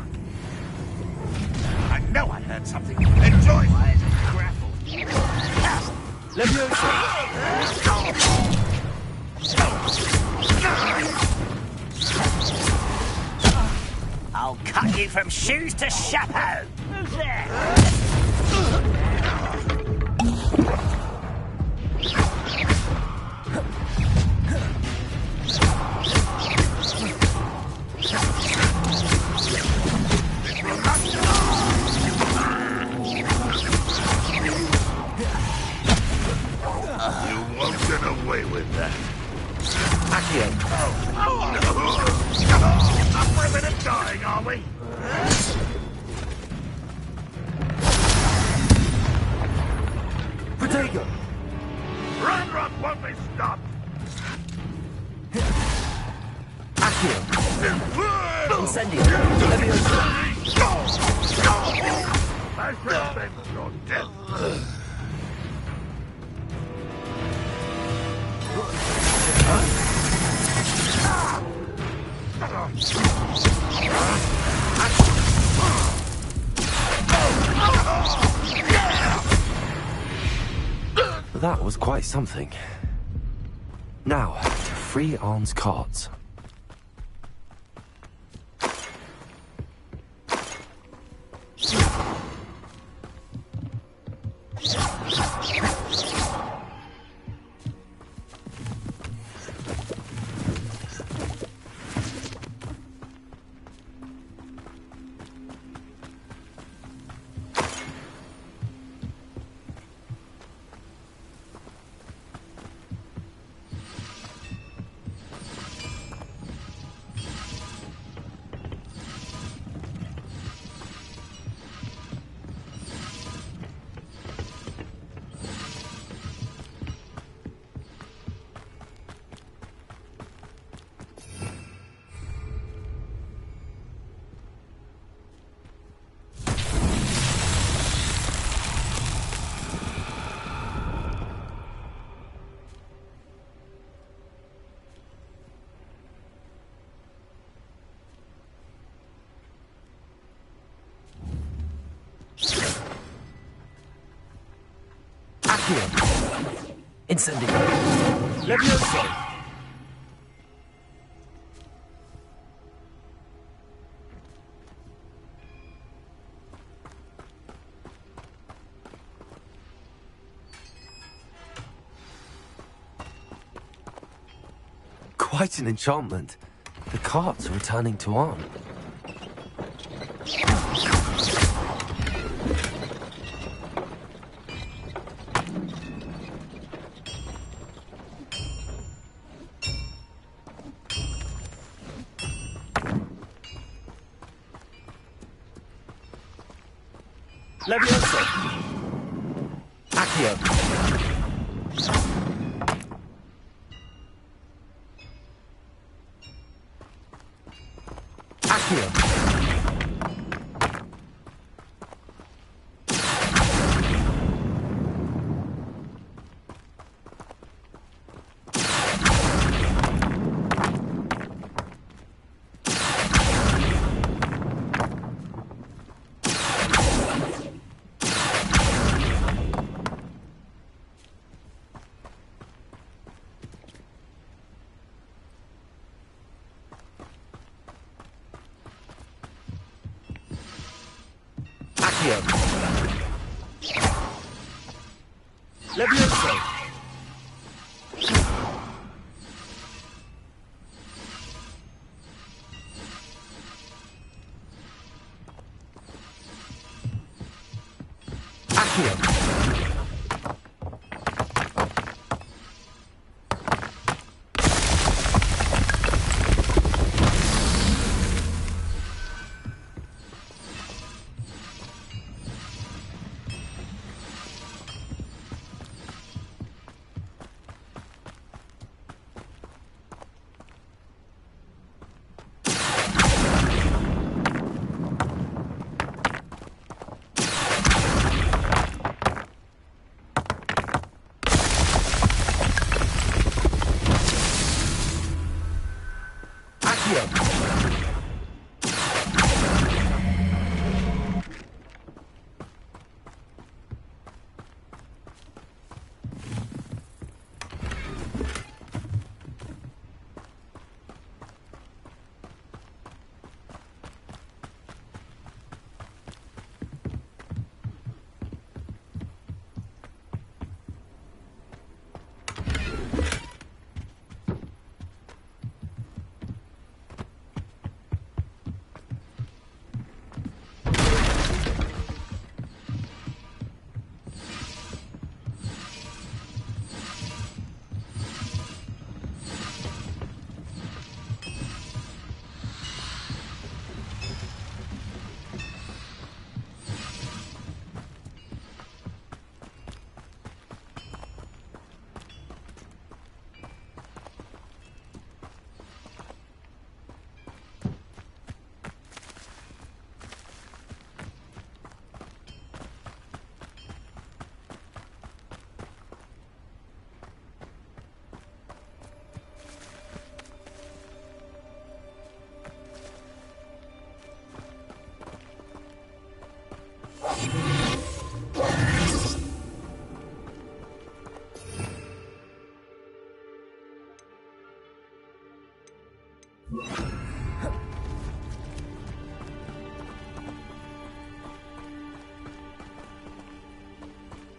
I know I heard something. Enjoy! Grapple. Levioso! I'll cut you from shoes to chapeau! Who's there? You won't get away with that. Accio! Not ribbon and dying, are we? That was quite something. Now, to free Arn's cards. Incendio. Levioso. Quite an enchantment. The carts are returning to Arn. Levioso. Accio. Accio. Levioso. Accio.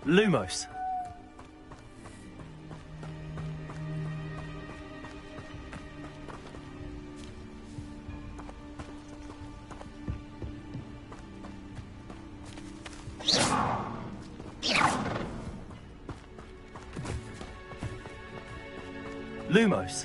Lumos. Lumos.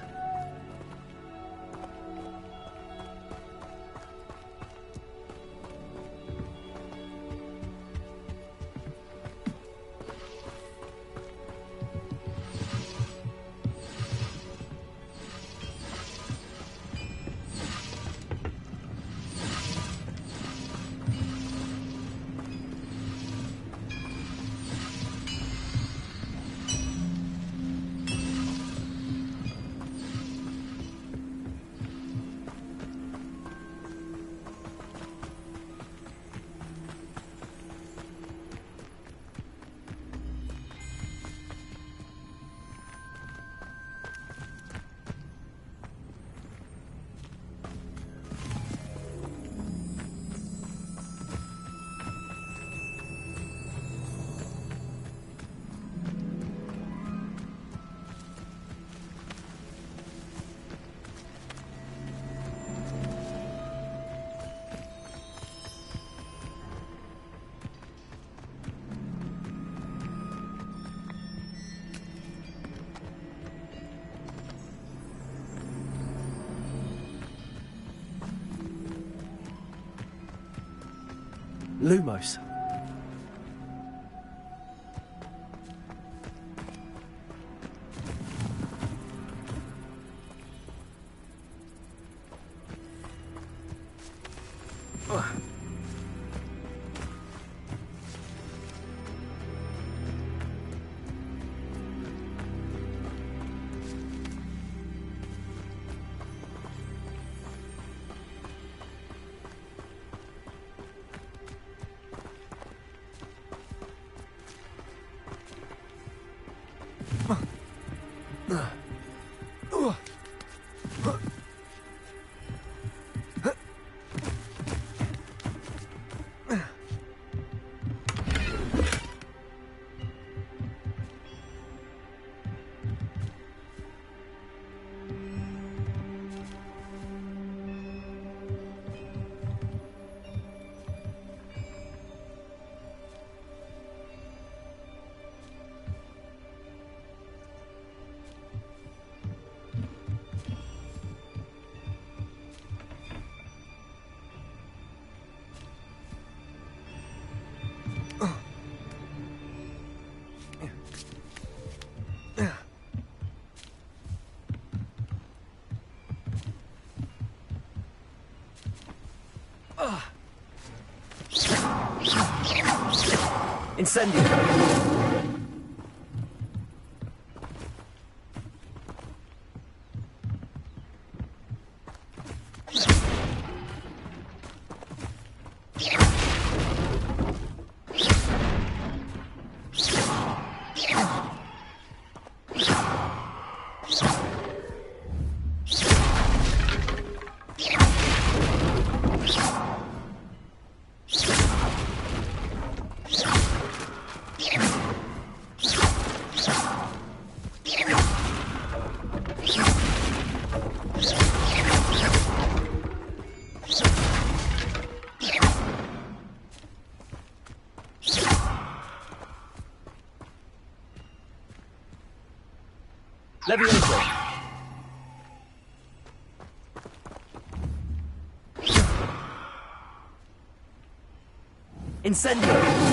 Lumos. Incendio. Levioso. Incendio.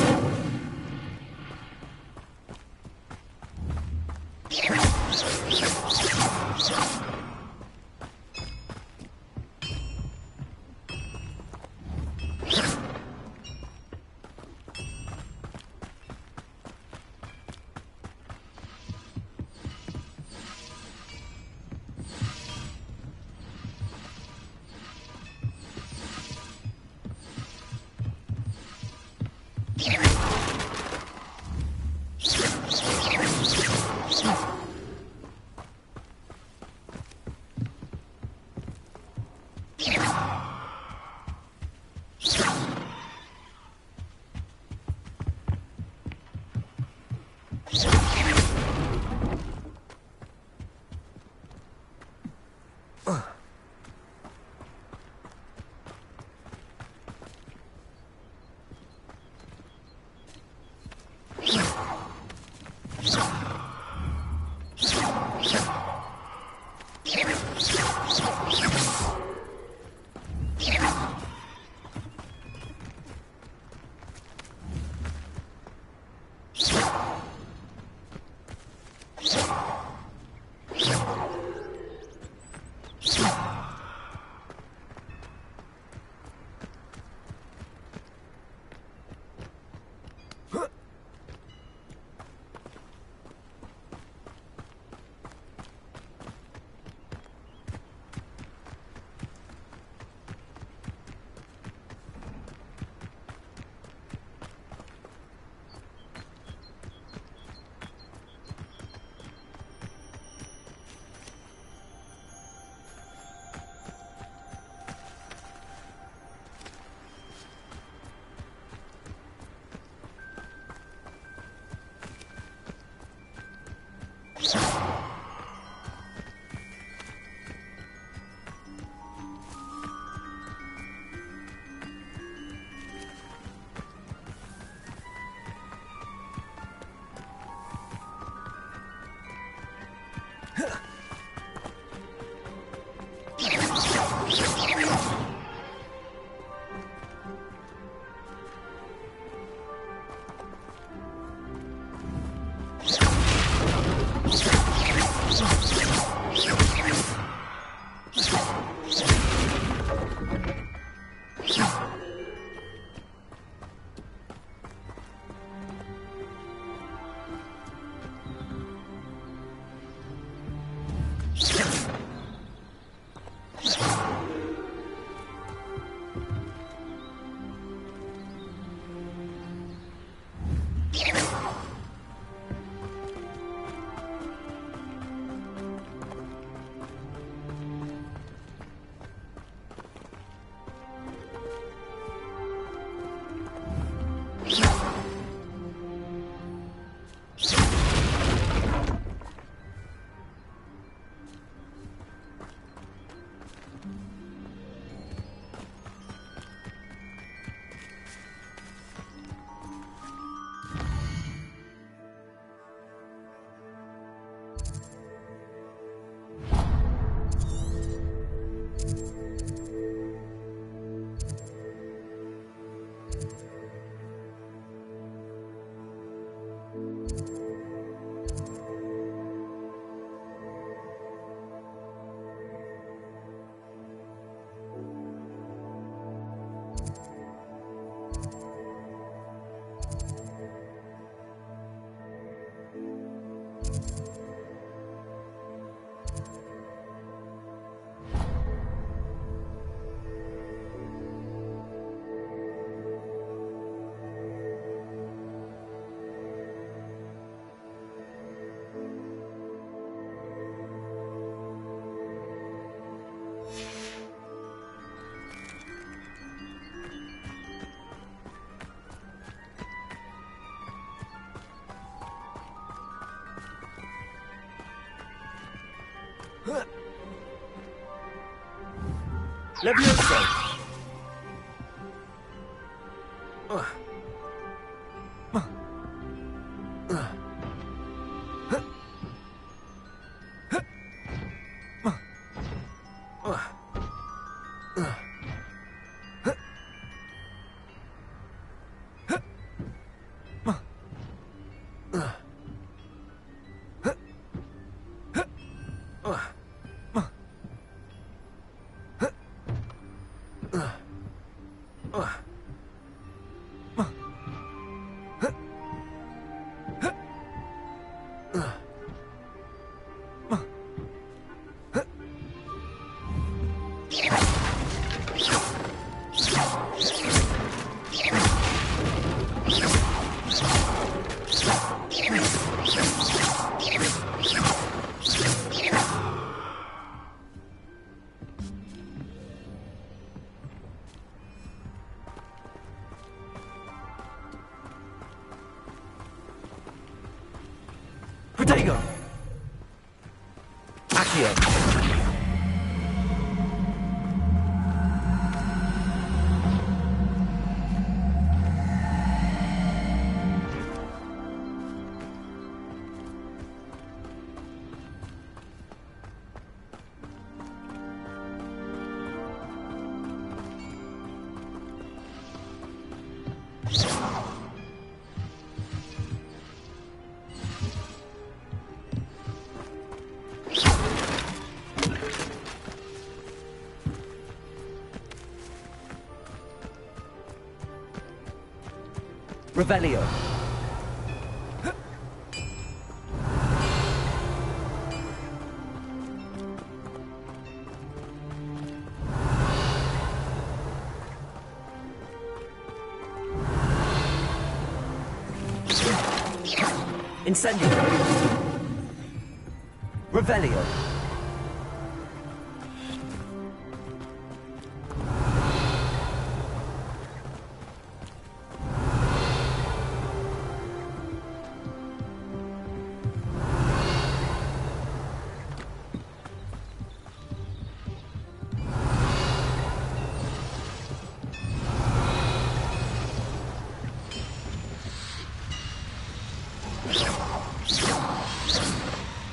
Levioso! Protego! Accio! Revelio. Incendio. Revelio.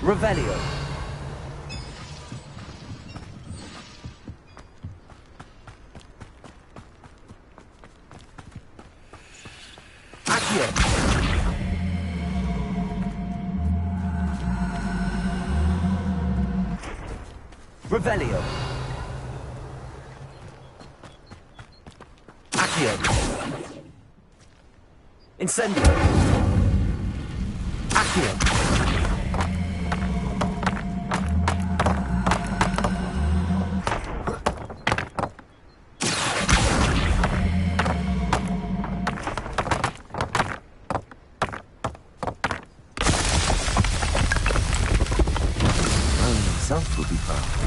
Revelio. Accio. Revelio. Accio. Incendio. Accio. Himself will be proud.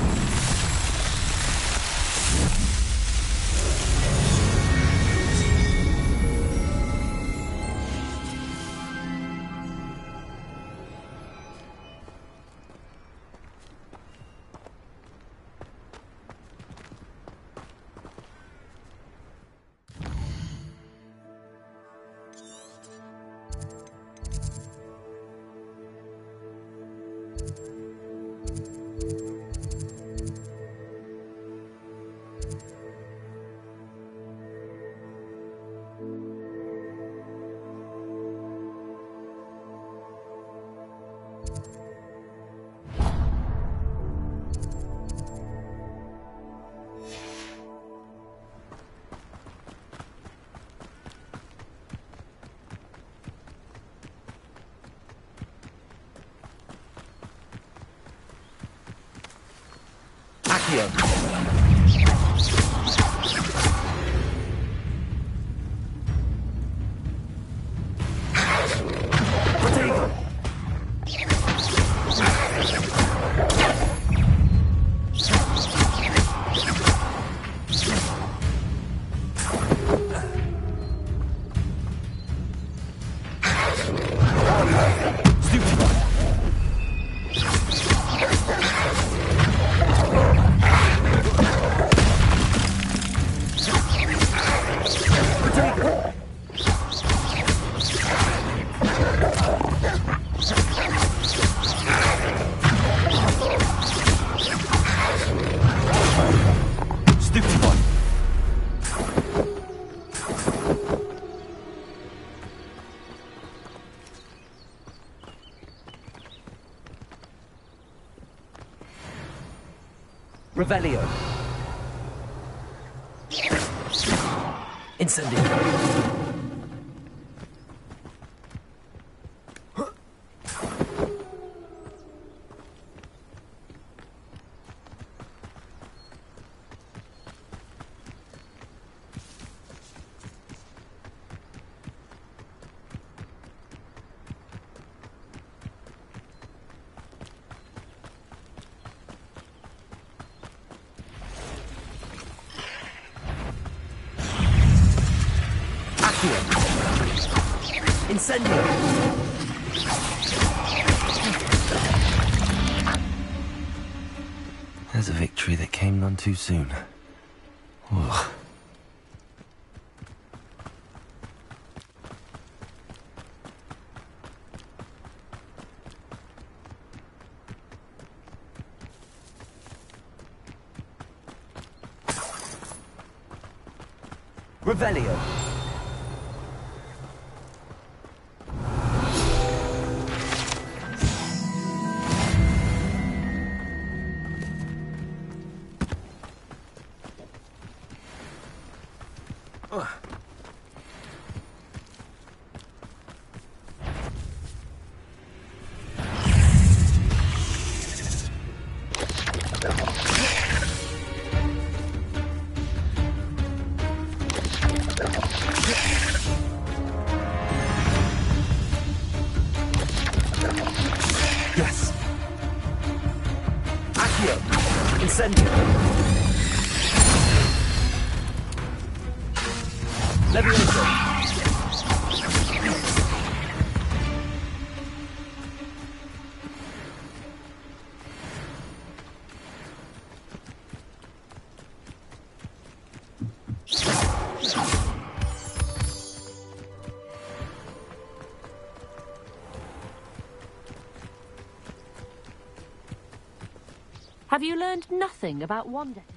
Accio. Protego. Stupid. Revelio. Incendio. Incendio! There's a victory that came none too soon. Ugh. Revelio. Yes. Accio. Incendio. Levioso. Have you learned nothing about wand etiquette?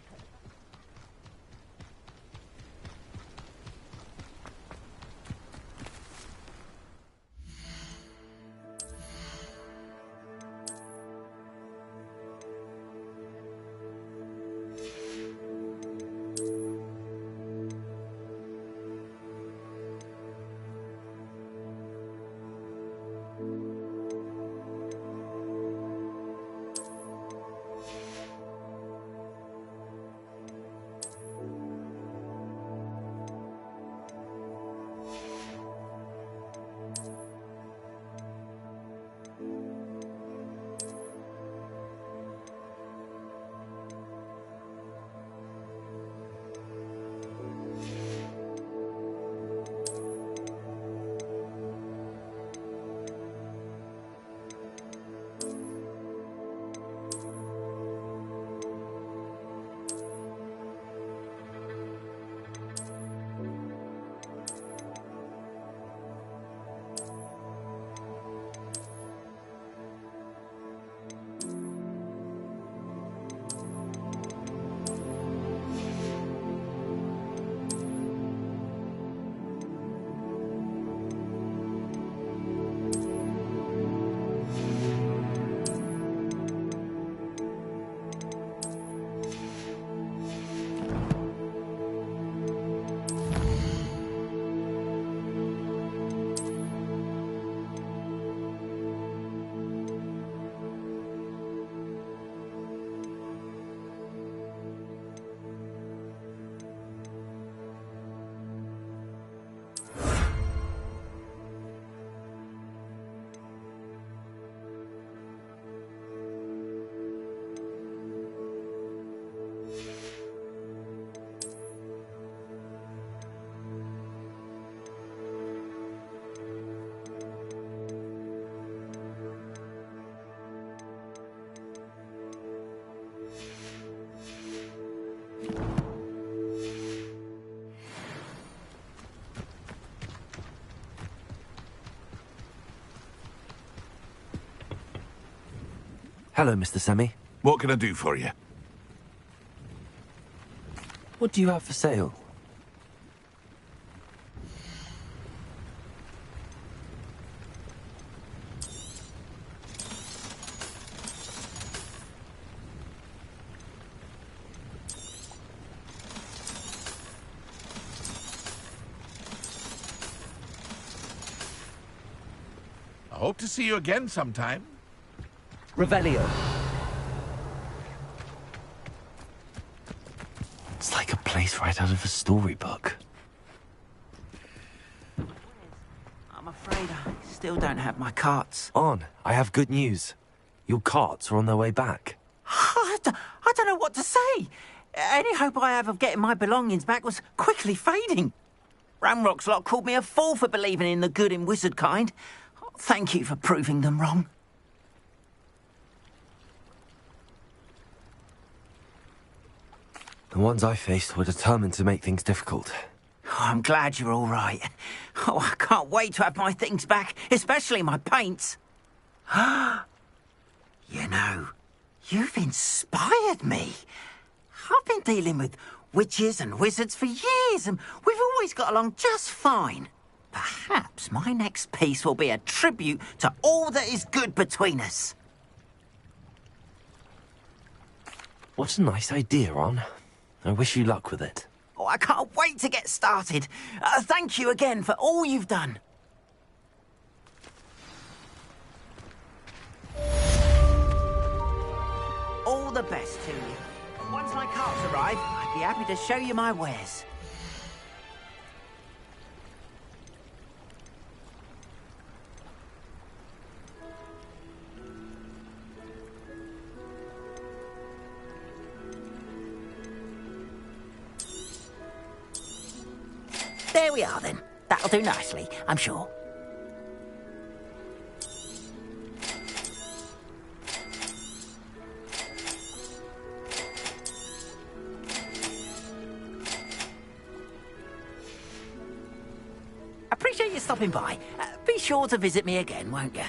Hello, Mr. Semi. What can I do for you? What do you have for sale? Hope to see you again sometime. Revelio. It's like a place right out of a storybook. I'm afraid I still don't have my carts. On, I have good news. Your carts are on their way back. I don't know what to say. Any hope I have of getting my belongings back was quickly fading. Ranrock's lot called me a fool for believing in the good in wizard kind. Thank you for proving them wrong. The ones I faced were determined to make things difficult. Oh, I'm glad you're all right. Oh, I can't wait to have my things back, especially my paints. You know, you've inspired me. I've been dealing with witches and wizards for years, and we've always got along just fine. Perhaps my next piece will be a tribute to all that is good between us. What a nice idea, Ron. I wish you luck with it. Oh, I can't wait to get started. Thank you again for all you've done. All the best to you. Once my carts arrive, I'd be happy to show you my wares. There we are, then. That'll do nicely, I'm sure. Appreciate you stopping by. Be sure to visit me again, won't you?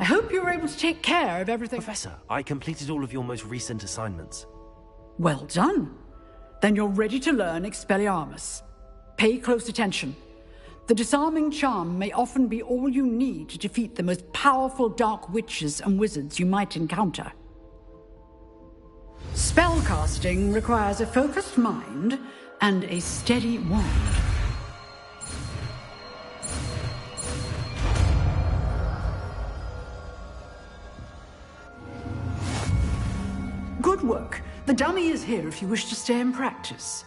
I hope you were able to take care of everything. Professor, I completed all of your most recent assignments. Well done. Then you're ready to learn Expelliarmus. Pay close attention. The disarming charm may often be all you need to defeat the most powerful dark witches and wizards you might encounter. Spellcasting requires a focused mind and a steady wand. Good work. The dummy is here if you wish to stay and practice.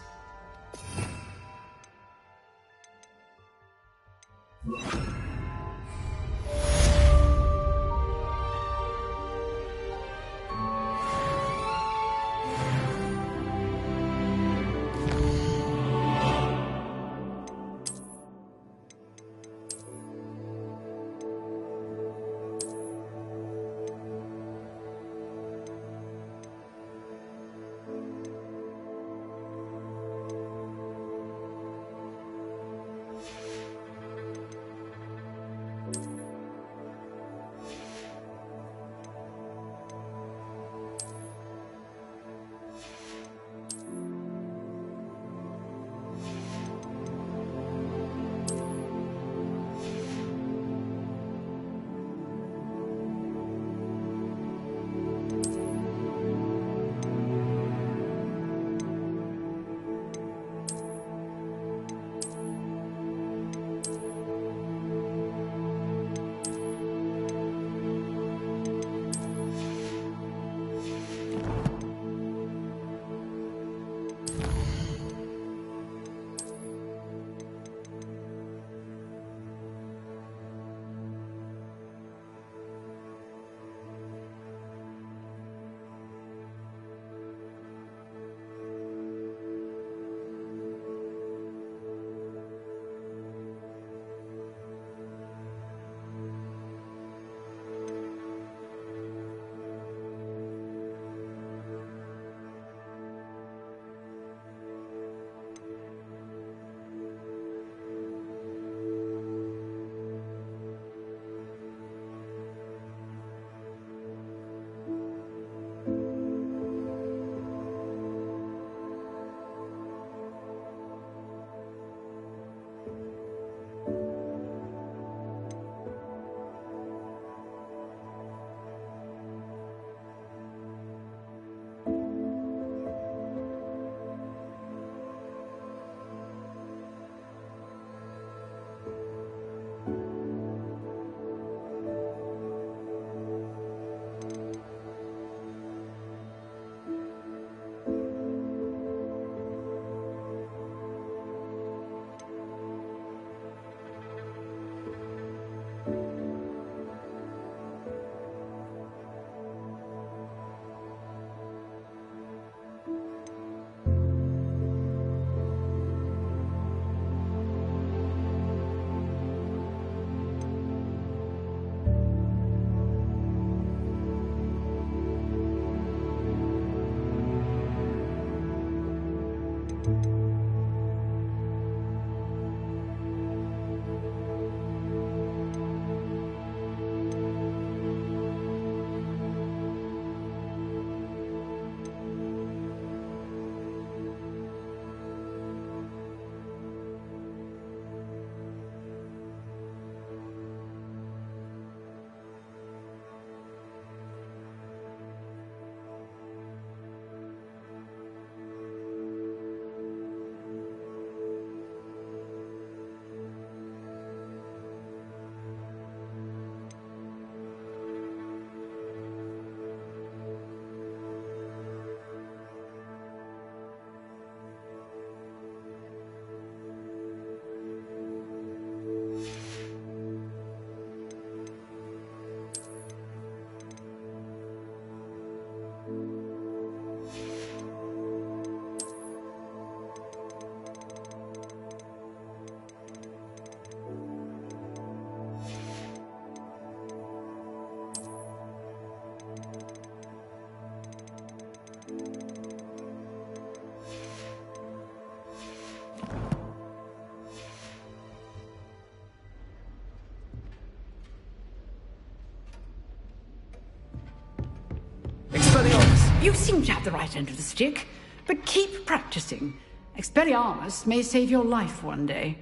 You seem to have the right end of the stick, but keep practicing. Expelliarmus may save your life one day.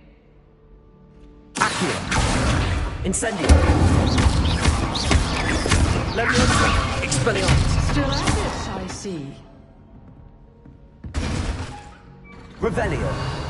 Incendio. Leviosa. Expelliarmus. Still at it, I see. Revelio.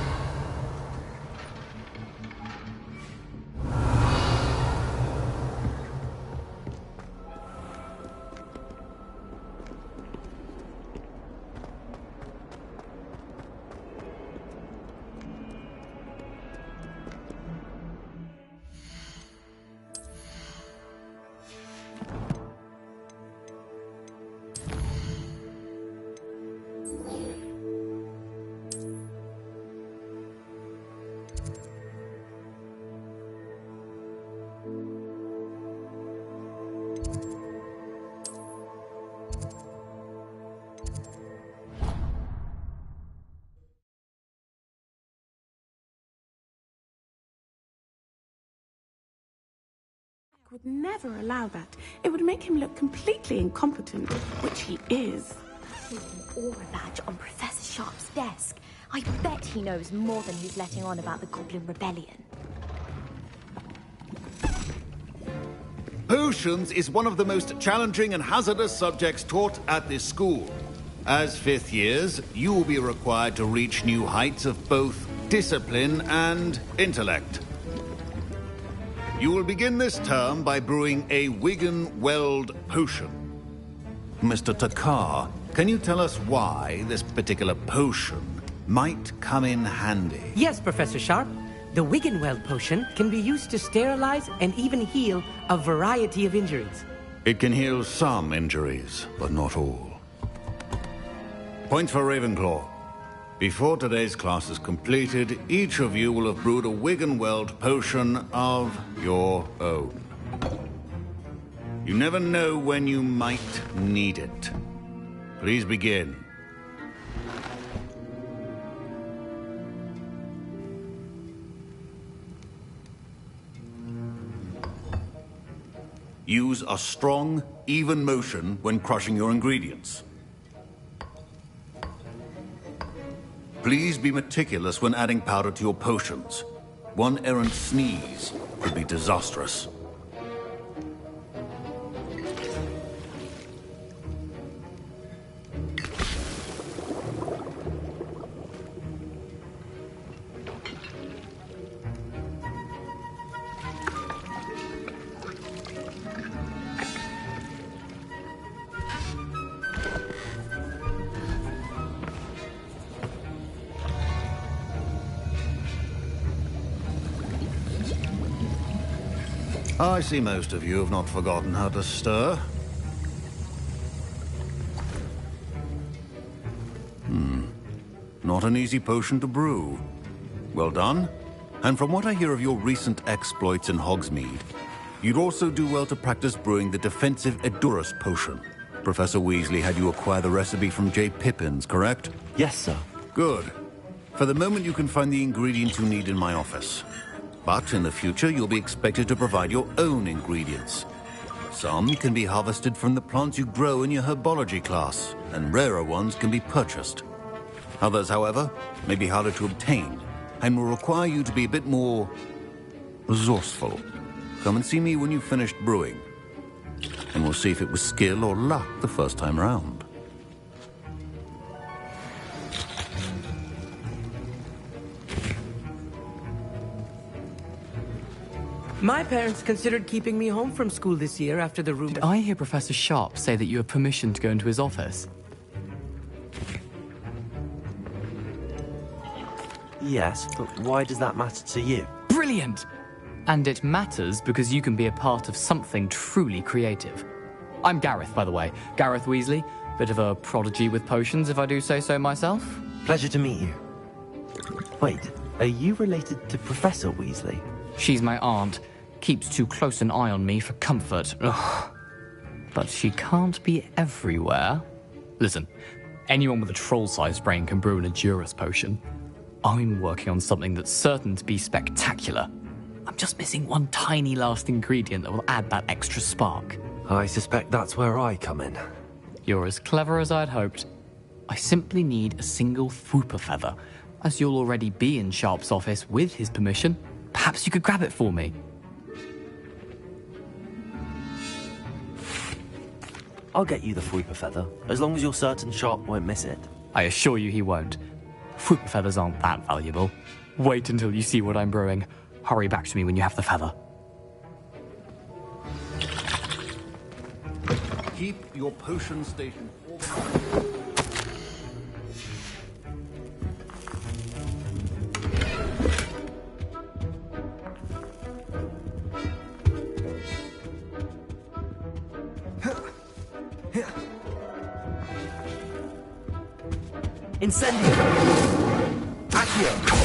Would never allow that. It would make him look completely incompetent, which he is. Aura badge on Professor Sharp's desk. I bet he knows more than he's letting on about the Goblin Rebellion. Potions is one of the most challenging and hazardous subjects taught at this school. As fifth years, you will be required to reach new heights of both discipline and intellect. You will begin this term by brewing a Wiggenweld potion. Mr. Takar, can you tell us why this particular potion might come in handy? Yes, Professor Sharp. The Wiggenweld potion can be used to sterilize and even heal a variety of injuries. It can heal some injuries, but not all. Point for Ravenclaw. Before today's class is completed, each of you will have brewed a Wiggenweld potion of your own. You never know when you might need it. Please begin. Use a strong, even motion when crushing your ingredients. Please be meticulous when adding powder to your potions. One errant sneeze could be disastrous. I see most of you have not forgotten how to stir. Not an easy potion to brew. Well done. And from what I hear of your recent exploits in Hogsmeade, you'd also do well to practice brewing the defensive Edurus potion. Professor Weasley had you acquire the recipe from J. Pippin's, correct? Yes, sir. Good. For the moment, you can find the ingredients you need in my office. But in the future, you'll be expected to provide your own ingredients. Some can be harvested from the plants you grow in your herbology class, and rarer ones can be purchased. Others, however, may be harder to obtain, and will require you to be a bit more resourceful. Come and see me when you've finished brewing, and we'll see if it was skill or luck the first time round. My parents considered keeping me home from school this year after the rumor. Did I hear Professor Sharp say that you have permission to go into his office? Yes, but why does that matter to you? Brilliant! And it matters because you can be a part of something truly creative. I'm Gareth, by the way. Gareth Weasley. Bit of a prodigy with potions, if I do say so myself. Pleasure to meet you. Wait, are you related to Professor Weasley? She's my aunt. Keeps too close an eye on me for comfort. Ugh. But she can't be everywhere. Listen, anyone with a troll-sized brain can brew an Edurus potion. I'm working on something that's certain to be spectacular. I'm just missing one tiny last ingredient that will add that extra spark. I suspect that's where I come in. You're as clever as I'd hoped. I simply need a single Fwooper feather. As you'll already be in Sharp's office with his permission, perhaps you could grab it for me. I'll get you the Fwooper feather, as long as you're certain Sharp won't miss it. I assure you he won't. Fwooper feathers aren't that valuable. Wait until you see what I'm brewing. Hurry back to me when you have the feather. Keep your potion station. Incendio! Accio!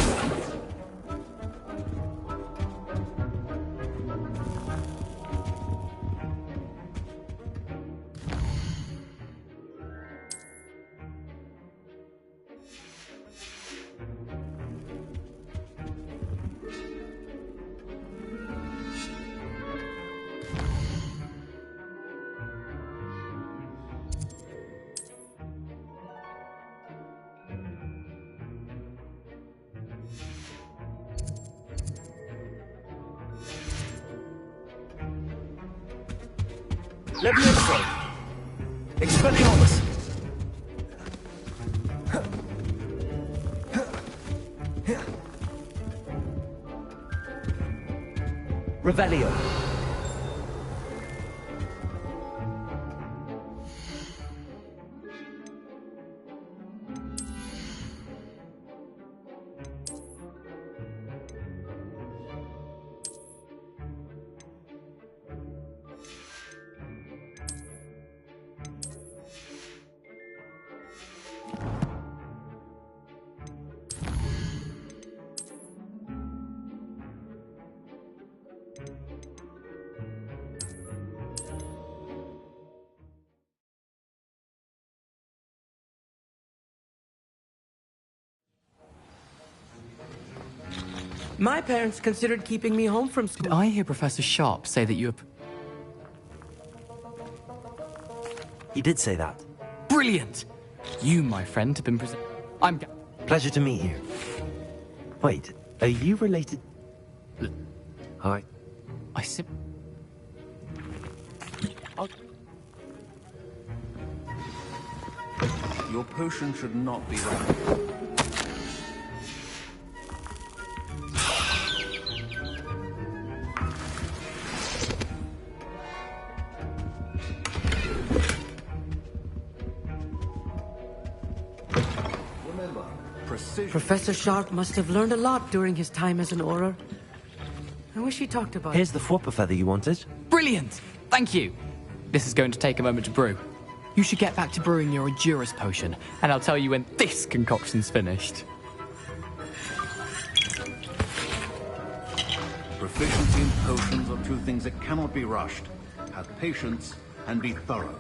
Levioso! Expelliarmus! Revelio! My parents considered keeping me home from school. Did I hear Professor Sharp say that you have... He did say that. Brilliant! You, my friend, have been I'm... Pleasure to meet you. Wait, are you related... Hi. I sim... Your potion should not be there. Professor Sharp must have learned a lot during his time as an Auror. I wish he talked about Here's the Fwooper feather you wanted. Brilliant! Thank you! This is going to take a moment to brew. You should get back to brewing your Endurus potion, and I'll tell you when this concoction's finished. Proficiency in potions are two things that cannot be rushed. Have patience and be thorough.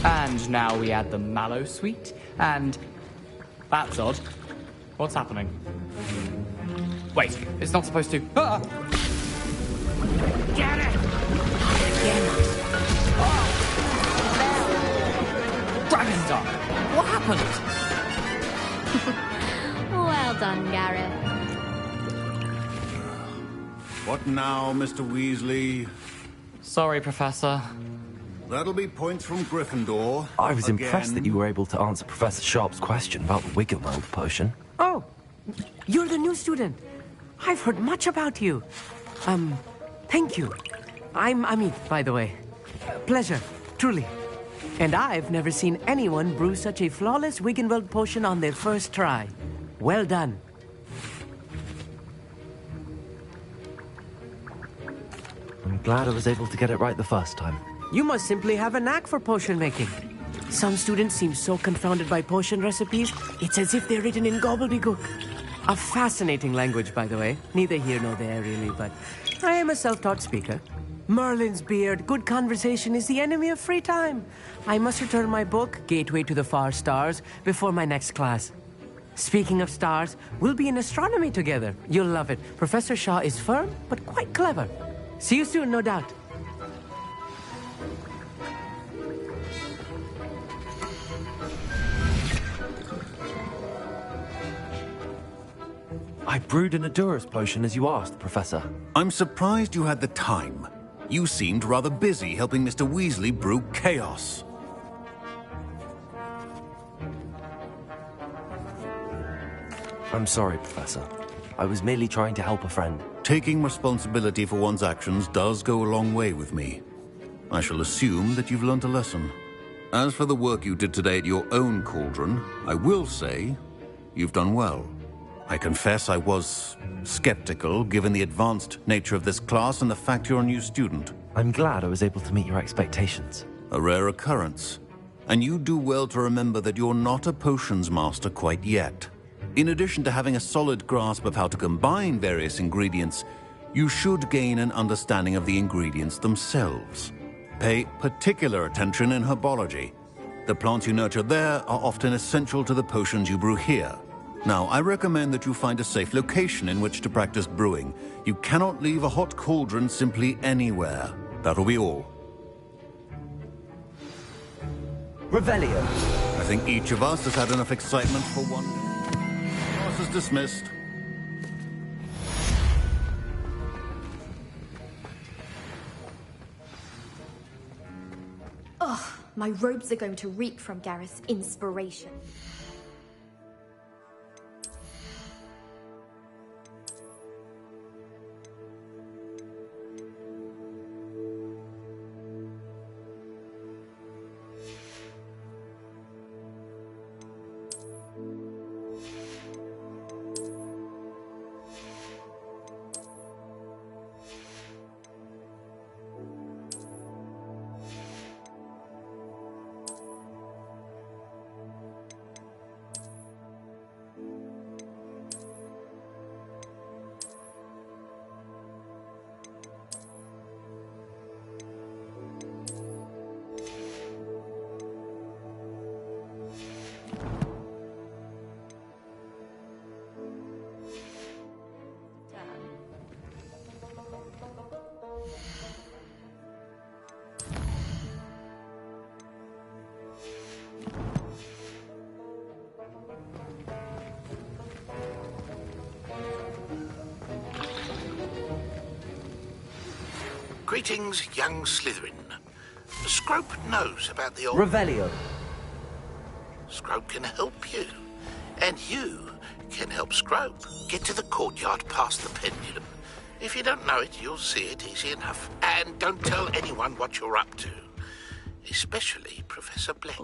And now we add the mallow sweet, and... That's odd. What's happening? Wait, it's not supposed to... Ah! Get it! Dragon Dog! What happened? Well done, Garrett. What now, Mr. Weasley? Sorry, Professor. That'll be points from Gryffindor. I was impressed Again. that you were able to answer Professor Sharp's question about the Wiggenweld potion. Oh, you're the new student. I've heard much about you. Thank you. I'm Amit, by the way. Pleasure, truly. And I've never seen anyone brew such a flawless Wiggenweld potion on their first try. Well done. I'm glad I was able to get it right the first time. You must simply have a knack for potion making. Some students seem so confounded by potion recipes, it's as if they're written in gobbledygook. A fascinating language, by the way. Neither here nor there, really, but I am a self-taught speaker. Merlin's beard, good conversation is the enemy of free time. I must return my book, Gateway to the Far Stars, before my next class. Speaking of stars, we'll be in astronomy together. You'll love it. Professor Shaw is firm, but quite clever. See you soon, no doubt. I brewed an Adurus potion as you asked, Professor. I'm surprised you had the time. You seemed rather busy helping Mr. Weasley brew chaos. I'm sorry, Professor. I was merely trying to help a friend. Taking responsibility for one's actions does go a long way with me. I shall assume that you've learnt a lesson. As for the work you did today at your own cauldron, I will say you've done well. I confess I was skeptical, given the advanced nature of this class and the fact you're a new student. I'm glad I was able to meet your expectations. A rare occurrence. And you do well to remember that you're not a potions master quite yet. In addition to having a solid grasp of how to combine various ingredients, you should gain an understanding of the ingredients themselves. Pay particular attention in herbology. The plants you nurture there are often essential to the potions you brew here. Now, I recommend that you find a safe location in which to practice brewing. You cannot leave a hot cauldron simply anywhere. That'll be all. Revelio. I think each of us has had enough excitement for one. Class is dismissed. Ugh, my robes are going to reek from Gareth's inspiration. Greetings, young Slytherin. Scrope knows about the old... Revelio. Scrope can help you. And you can help Scrope get to the courtyard past the pendulum. If you don't know it, you'll see it easy enough. And don't tell anyone what you're up to. Especially Professor Black.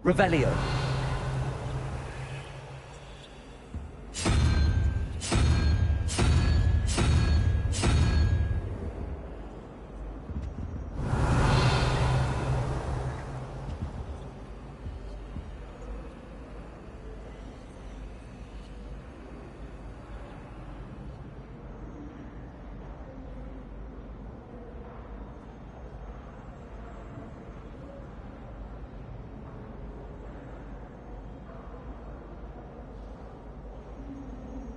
Revelio.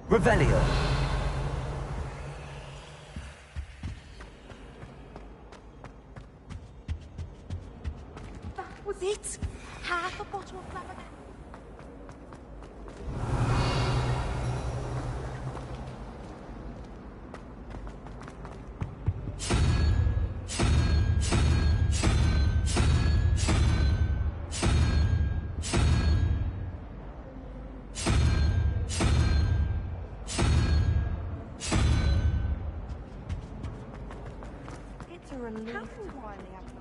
Revelio. That was it. Half a bottle of flabbergasted. It's a relief to finally have an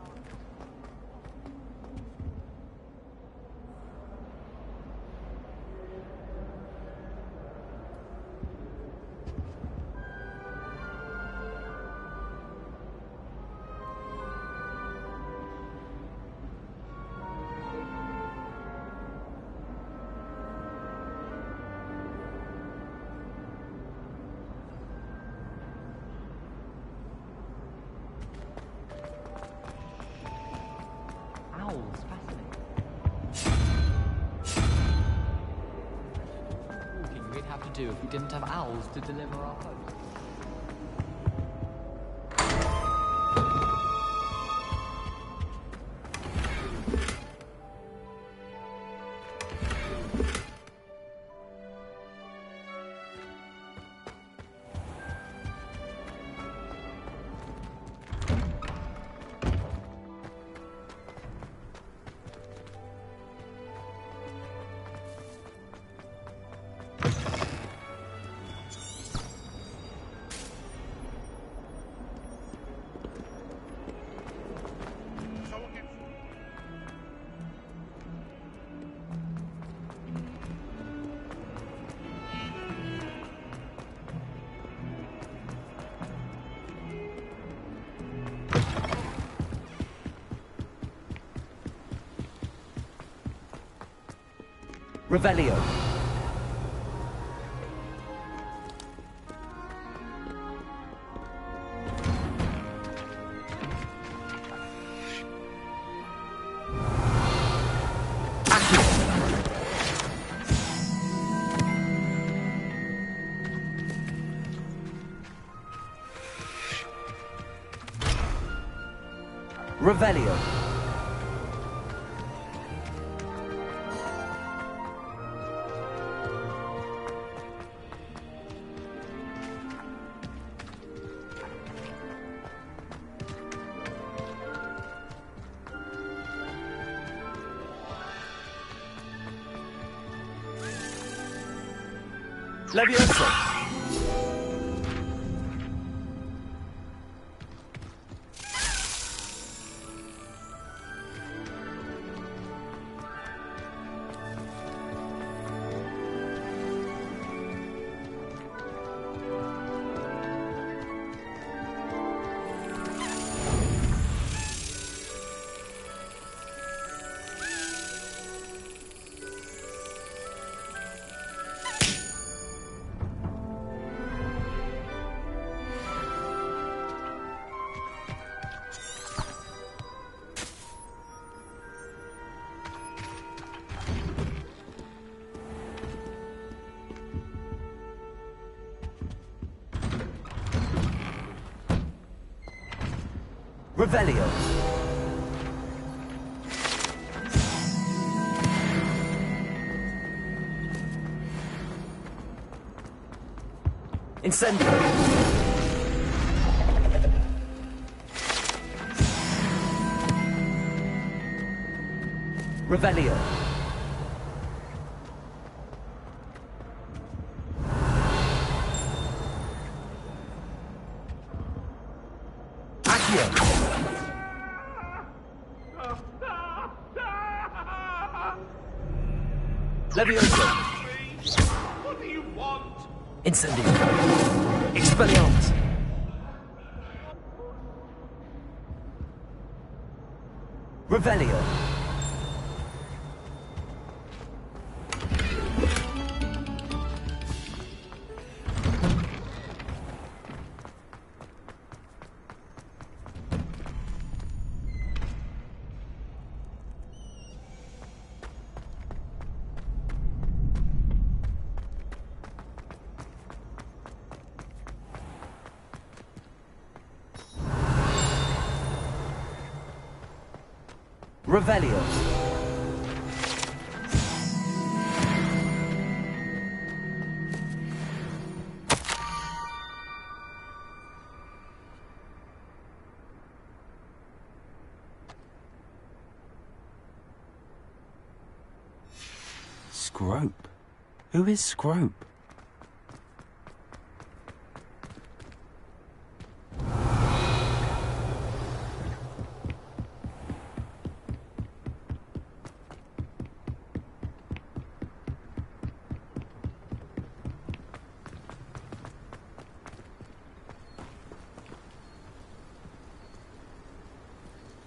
Owls, fascinating. Walking we'd have to do if we didn't have owls to deliver our post. Revelio. Revelio. Levioso. Revelio. Incendio. Revelio. Levioso. What do you want? Incendio. Expelliarmus. Revelio. Revelio. Scrope? Who is Scrope?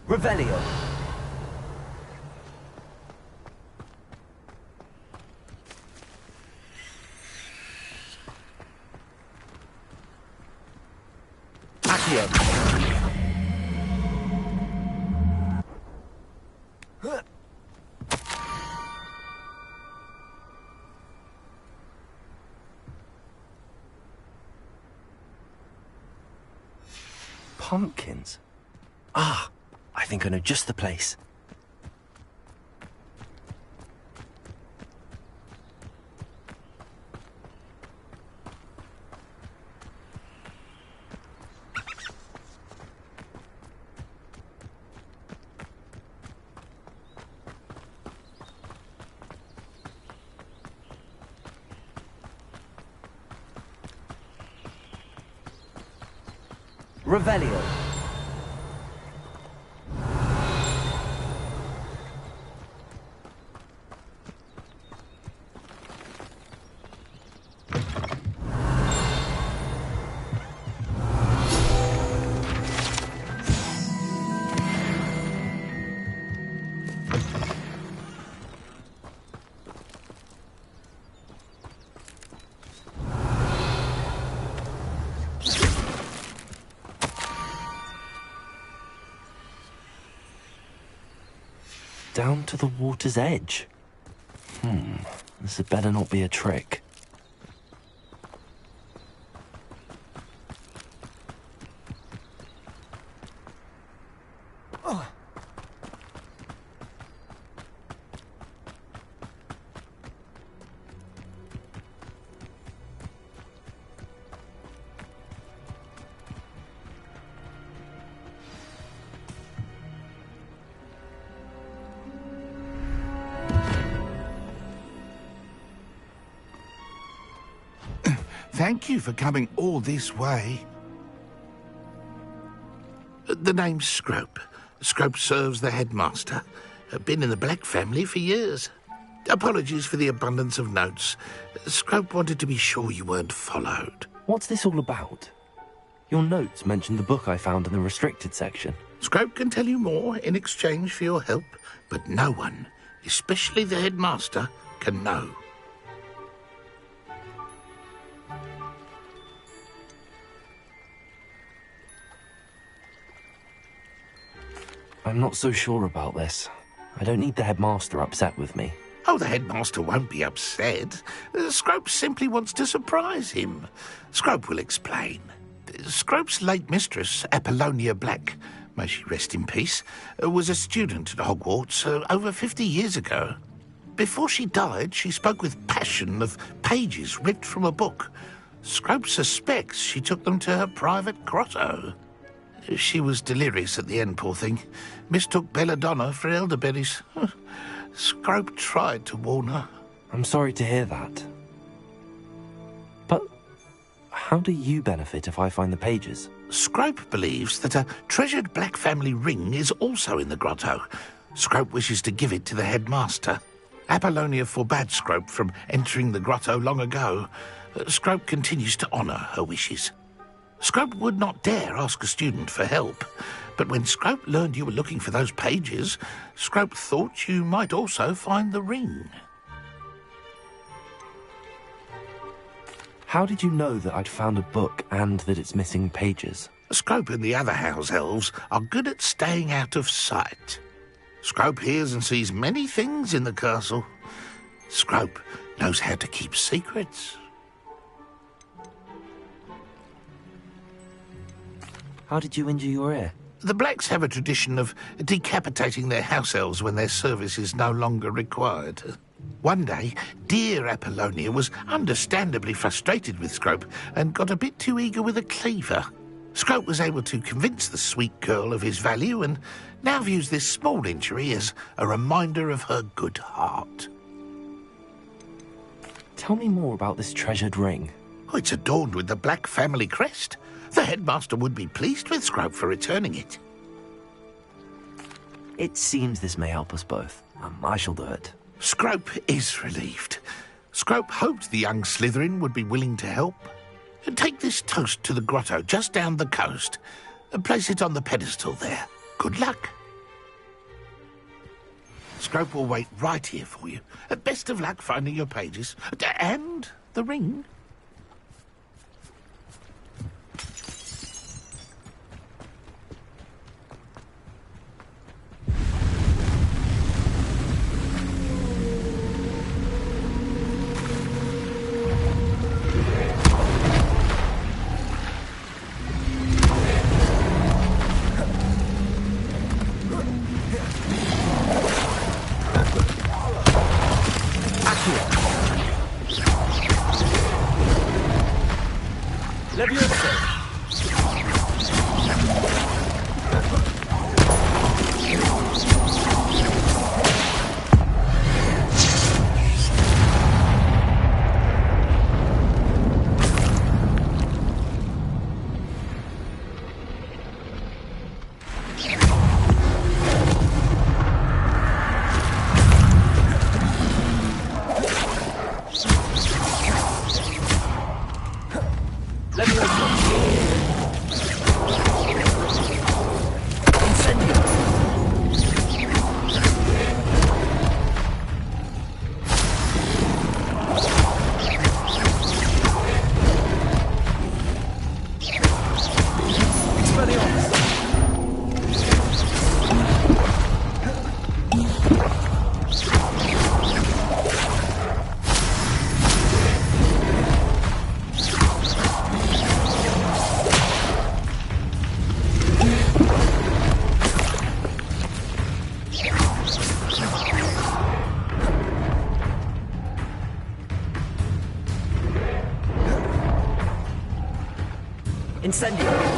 Revelio. Accio. Pumpkins? Ah, I think I know just the place. Revelio. Down to the water's edge. This had better not be a trick. Thank you for coming all this way. The name's Scrope. Scrope serves the headmaster. Been in the Black family for years. Apologies for the abundance of notes. Scrope wanted to be sure you weren't followed. What's this all about? Your notes mentioned the book I found in the restricted section. Scrope can tell you more in exchange for your help, but no one, especially the headmaster, can know. I'm not so sure about this. I don't need the headmaster upset with me. Oh, the headmaster won't be upset. Scrope simply wants to surprise him. Scrope will explain. Scrope's late mistress, Apollonia Black, may she rest in peace, was a student at Hogwarts over 50 years ago. Before she died, she spoke with passion of pages ripped from a book. Scrope suspects she took them to her private grotto. She was delirious at the end, poor thing. Mistook belladonna for elderberries. Scrope tried to warn her. I'm sorry to hear that. But how do you benefit if I find the pages? Scrope believes that a treasured Black family ring is also in the grotto. Scrope wishes to give it to the headmaster. Apollonia forbade Scrope from entering the grotto long ago. Scrope continues to honour her wishes. Scrope would not dare ask a student for help, but when Scrope learned you were looking for those pages, Scrope thought you might also find the ring. How did you know that I'd found a book and that it's missing pages? Scrope and the other house elves are good at staying out of sight. Scrope hears and sees many things in the castle. Scrope knows how to keep secrets. How did you injure your ear? The Blacks have a tradition of decapitating their house elves when their service is no longer required. One day, dear Apollonia was understandably frustrated with Scrope and got a bit too eager with a cleaver. Scrope was able to convince the sweet girl of his value and now views this small injury as a reminder of her good heart. Tell me more about this treasured ring. Oh, it's adorned with the Black family crest. The headmaster would be pleased with Scrope for returning it. It seems this may help us both. I shall do it. Scrope is relieved. Scrope hoped the young Slytherin would be willing to help. Take this toast to the grotto just down the coast and place it on the pedestal there. Good luck. Scrope will wait right here for you. Best of luck finding your pages. And the ring. Incendio.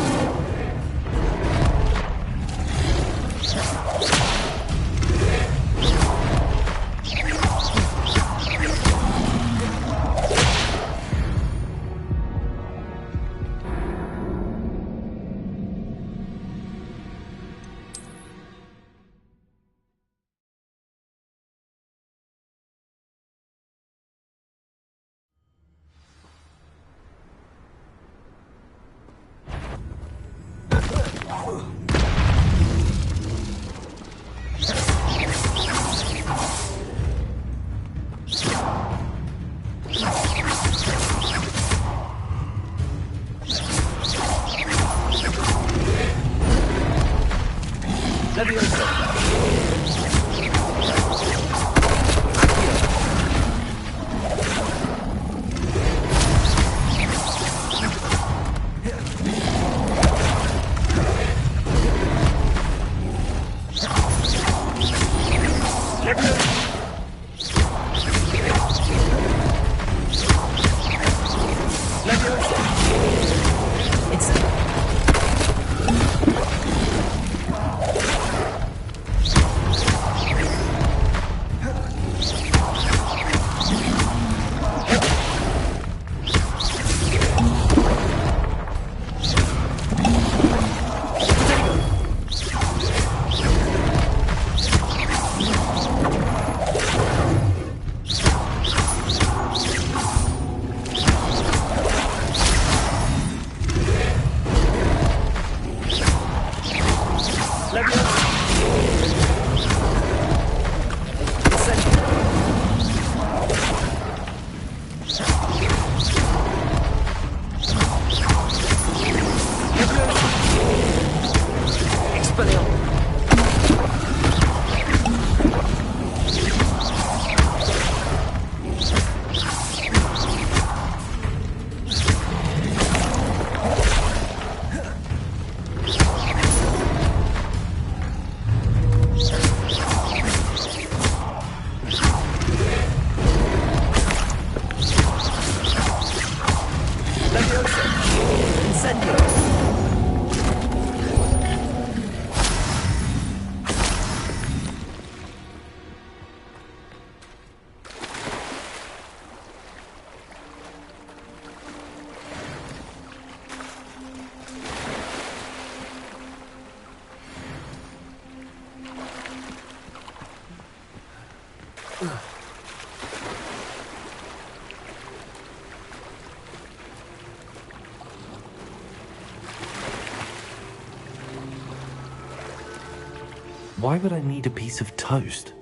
Why would I need a piece of toast?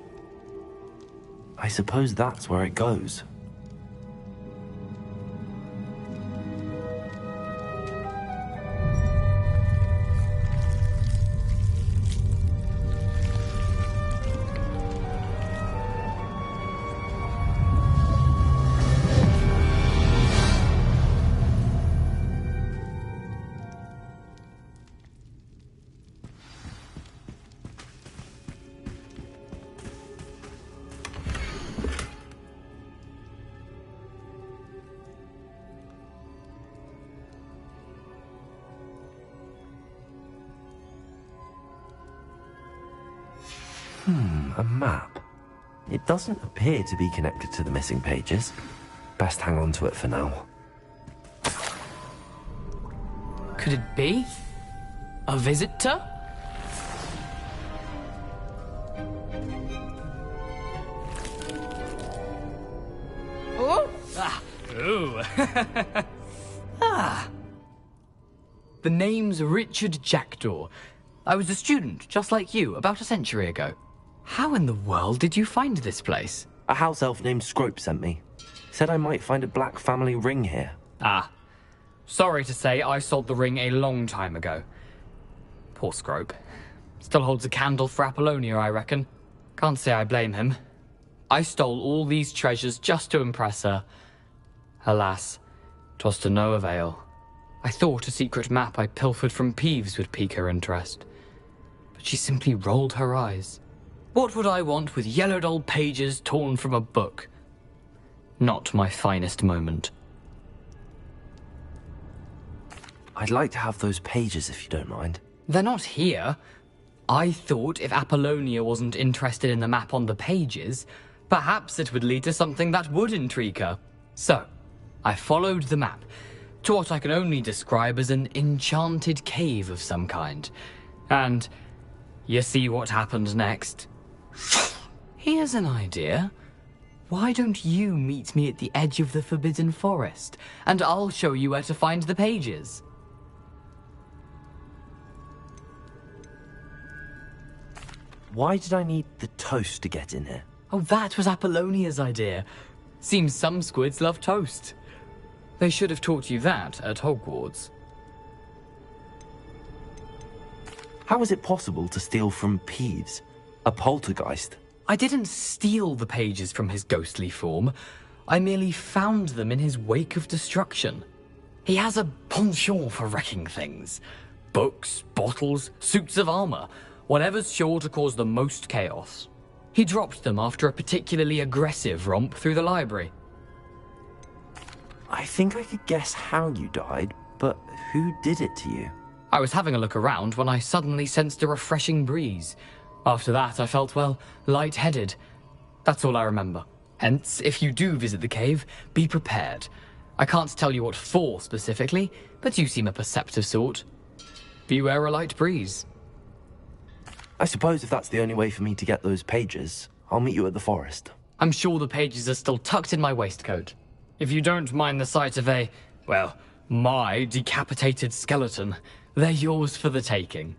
I suppose that's where it goes. A map. It doesn't appear to be connected to the missing pages. Best hang on to it for now. Could it be? A visitor? Oh! Ah! Ooh! The name's Richard Jackdaw. I was a student, just like you, about a century ago. How in the world did you find this place? A house elf named Scrope sent me. Said I might find a black family ring here. Ah. Sorry to say, I sold the ring a long time ago. Poor Scrope. Still holds a candle for Apollonia, I reckon. Can't say I blame him. I stole all these treasures just to impress her. Alas, 'twas to no avail. I thought a secret map I pilfered from Peeves would pique her interest. But she simply rolled her eyes. What would I want with yellowed old pages torn from a book? Not my finest moment. I'd like to have those pages if you don't mind. They're not here. I thought if Apollonia wasn't interested in the map on the pages, perhaps it would lead to something that would intrigue her. So, I followed the map to what I can only describe as an enchanted cave of some kind. And you see what happened next? Here's an idea. Why don't you meet me at the edge of the Forbidden Forest, and I'll show you where to find the pages? Why did I need the toast to get in here? Oh, that was Apollonia's idea. Seems some squids love toast. They should have taught you that at Hogwarts. How is it possible to steal from Peeves, a poltergeist? I didn't steal the pages from his ghostly form. I merely found them in his wake of destruction. He has a penchant for wrecking things. Books, bottles, suits of armor, whatever's sure to cause the most chaos. He dropped them after a particularly aggressive romp through the library. I think I could guess how you died, but who did it to you? I was having a look around when I suddenly sensed a refreshing breeze. After that, I felt, well, lightheaded. That's all I remember. Hence, if you do visit the cave, be prepared. I can't tell you what for specifically, but you seem a perceptive sort. Beware a light breeze. I suppose if that's the only way for me to get those pages, I'll meet you at the forest. I'm sure the pages are still tucked in my waistcoat. If you don't mind the sight of my decapitated skeleton, they're yours for the taking.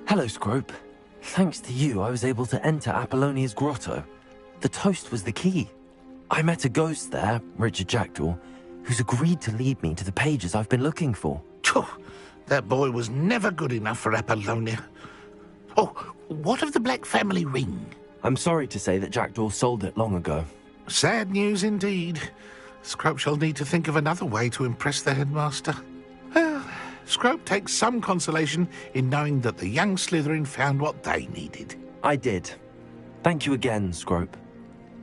Hello, Scrope. Thanks to you, I was able to enter Apollonia's grotto. The toast was the key. I met a ghost there, Richard Jackdaw, who's agreed to lead me to the pages I've been looking for. That boy was never good enough for Apollonia. Oh, what of the Black family ring? I'm sorry to say that Jackdaw sold it long ago. Sad news indeed. Scrope shall need to think of another way to impress the headmaster. Well, Scrope takes some consolation in knowing that the young Slytherin found what they needed. I did. Thank you again, Scrope.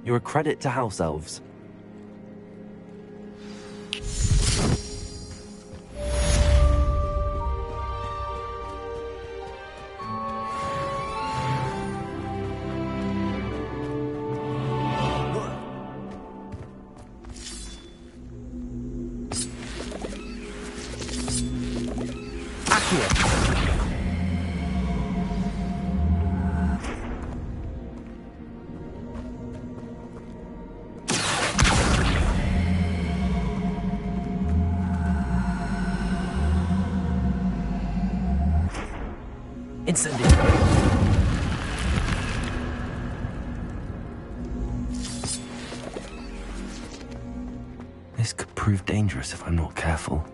You're a credit to House Elves. This could prove dangerous if I'm not careful.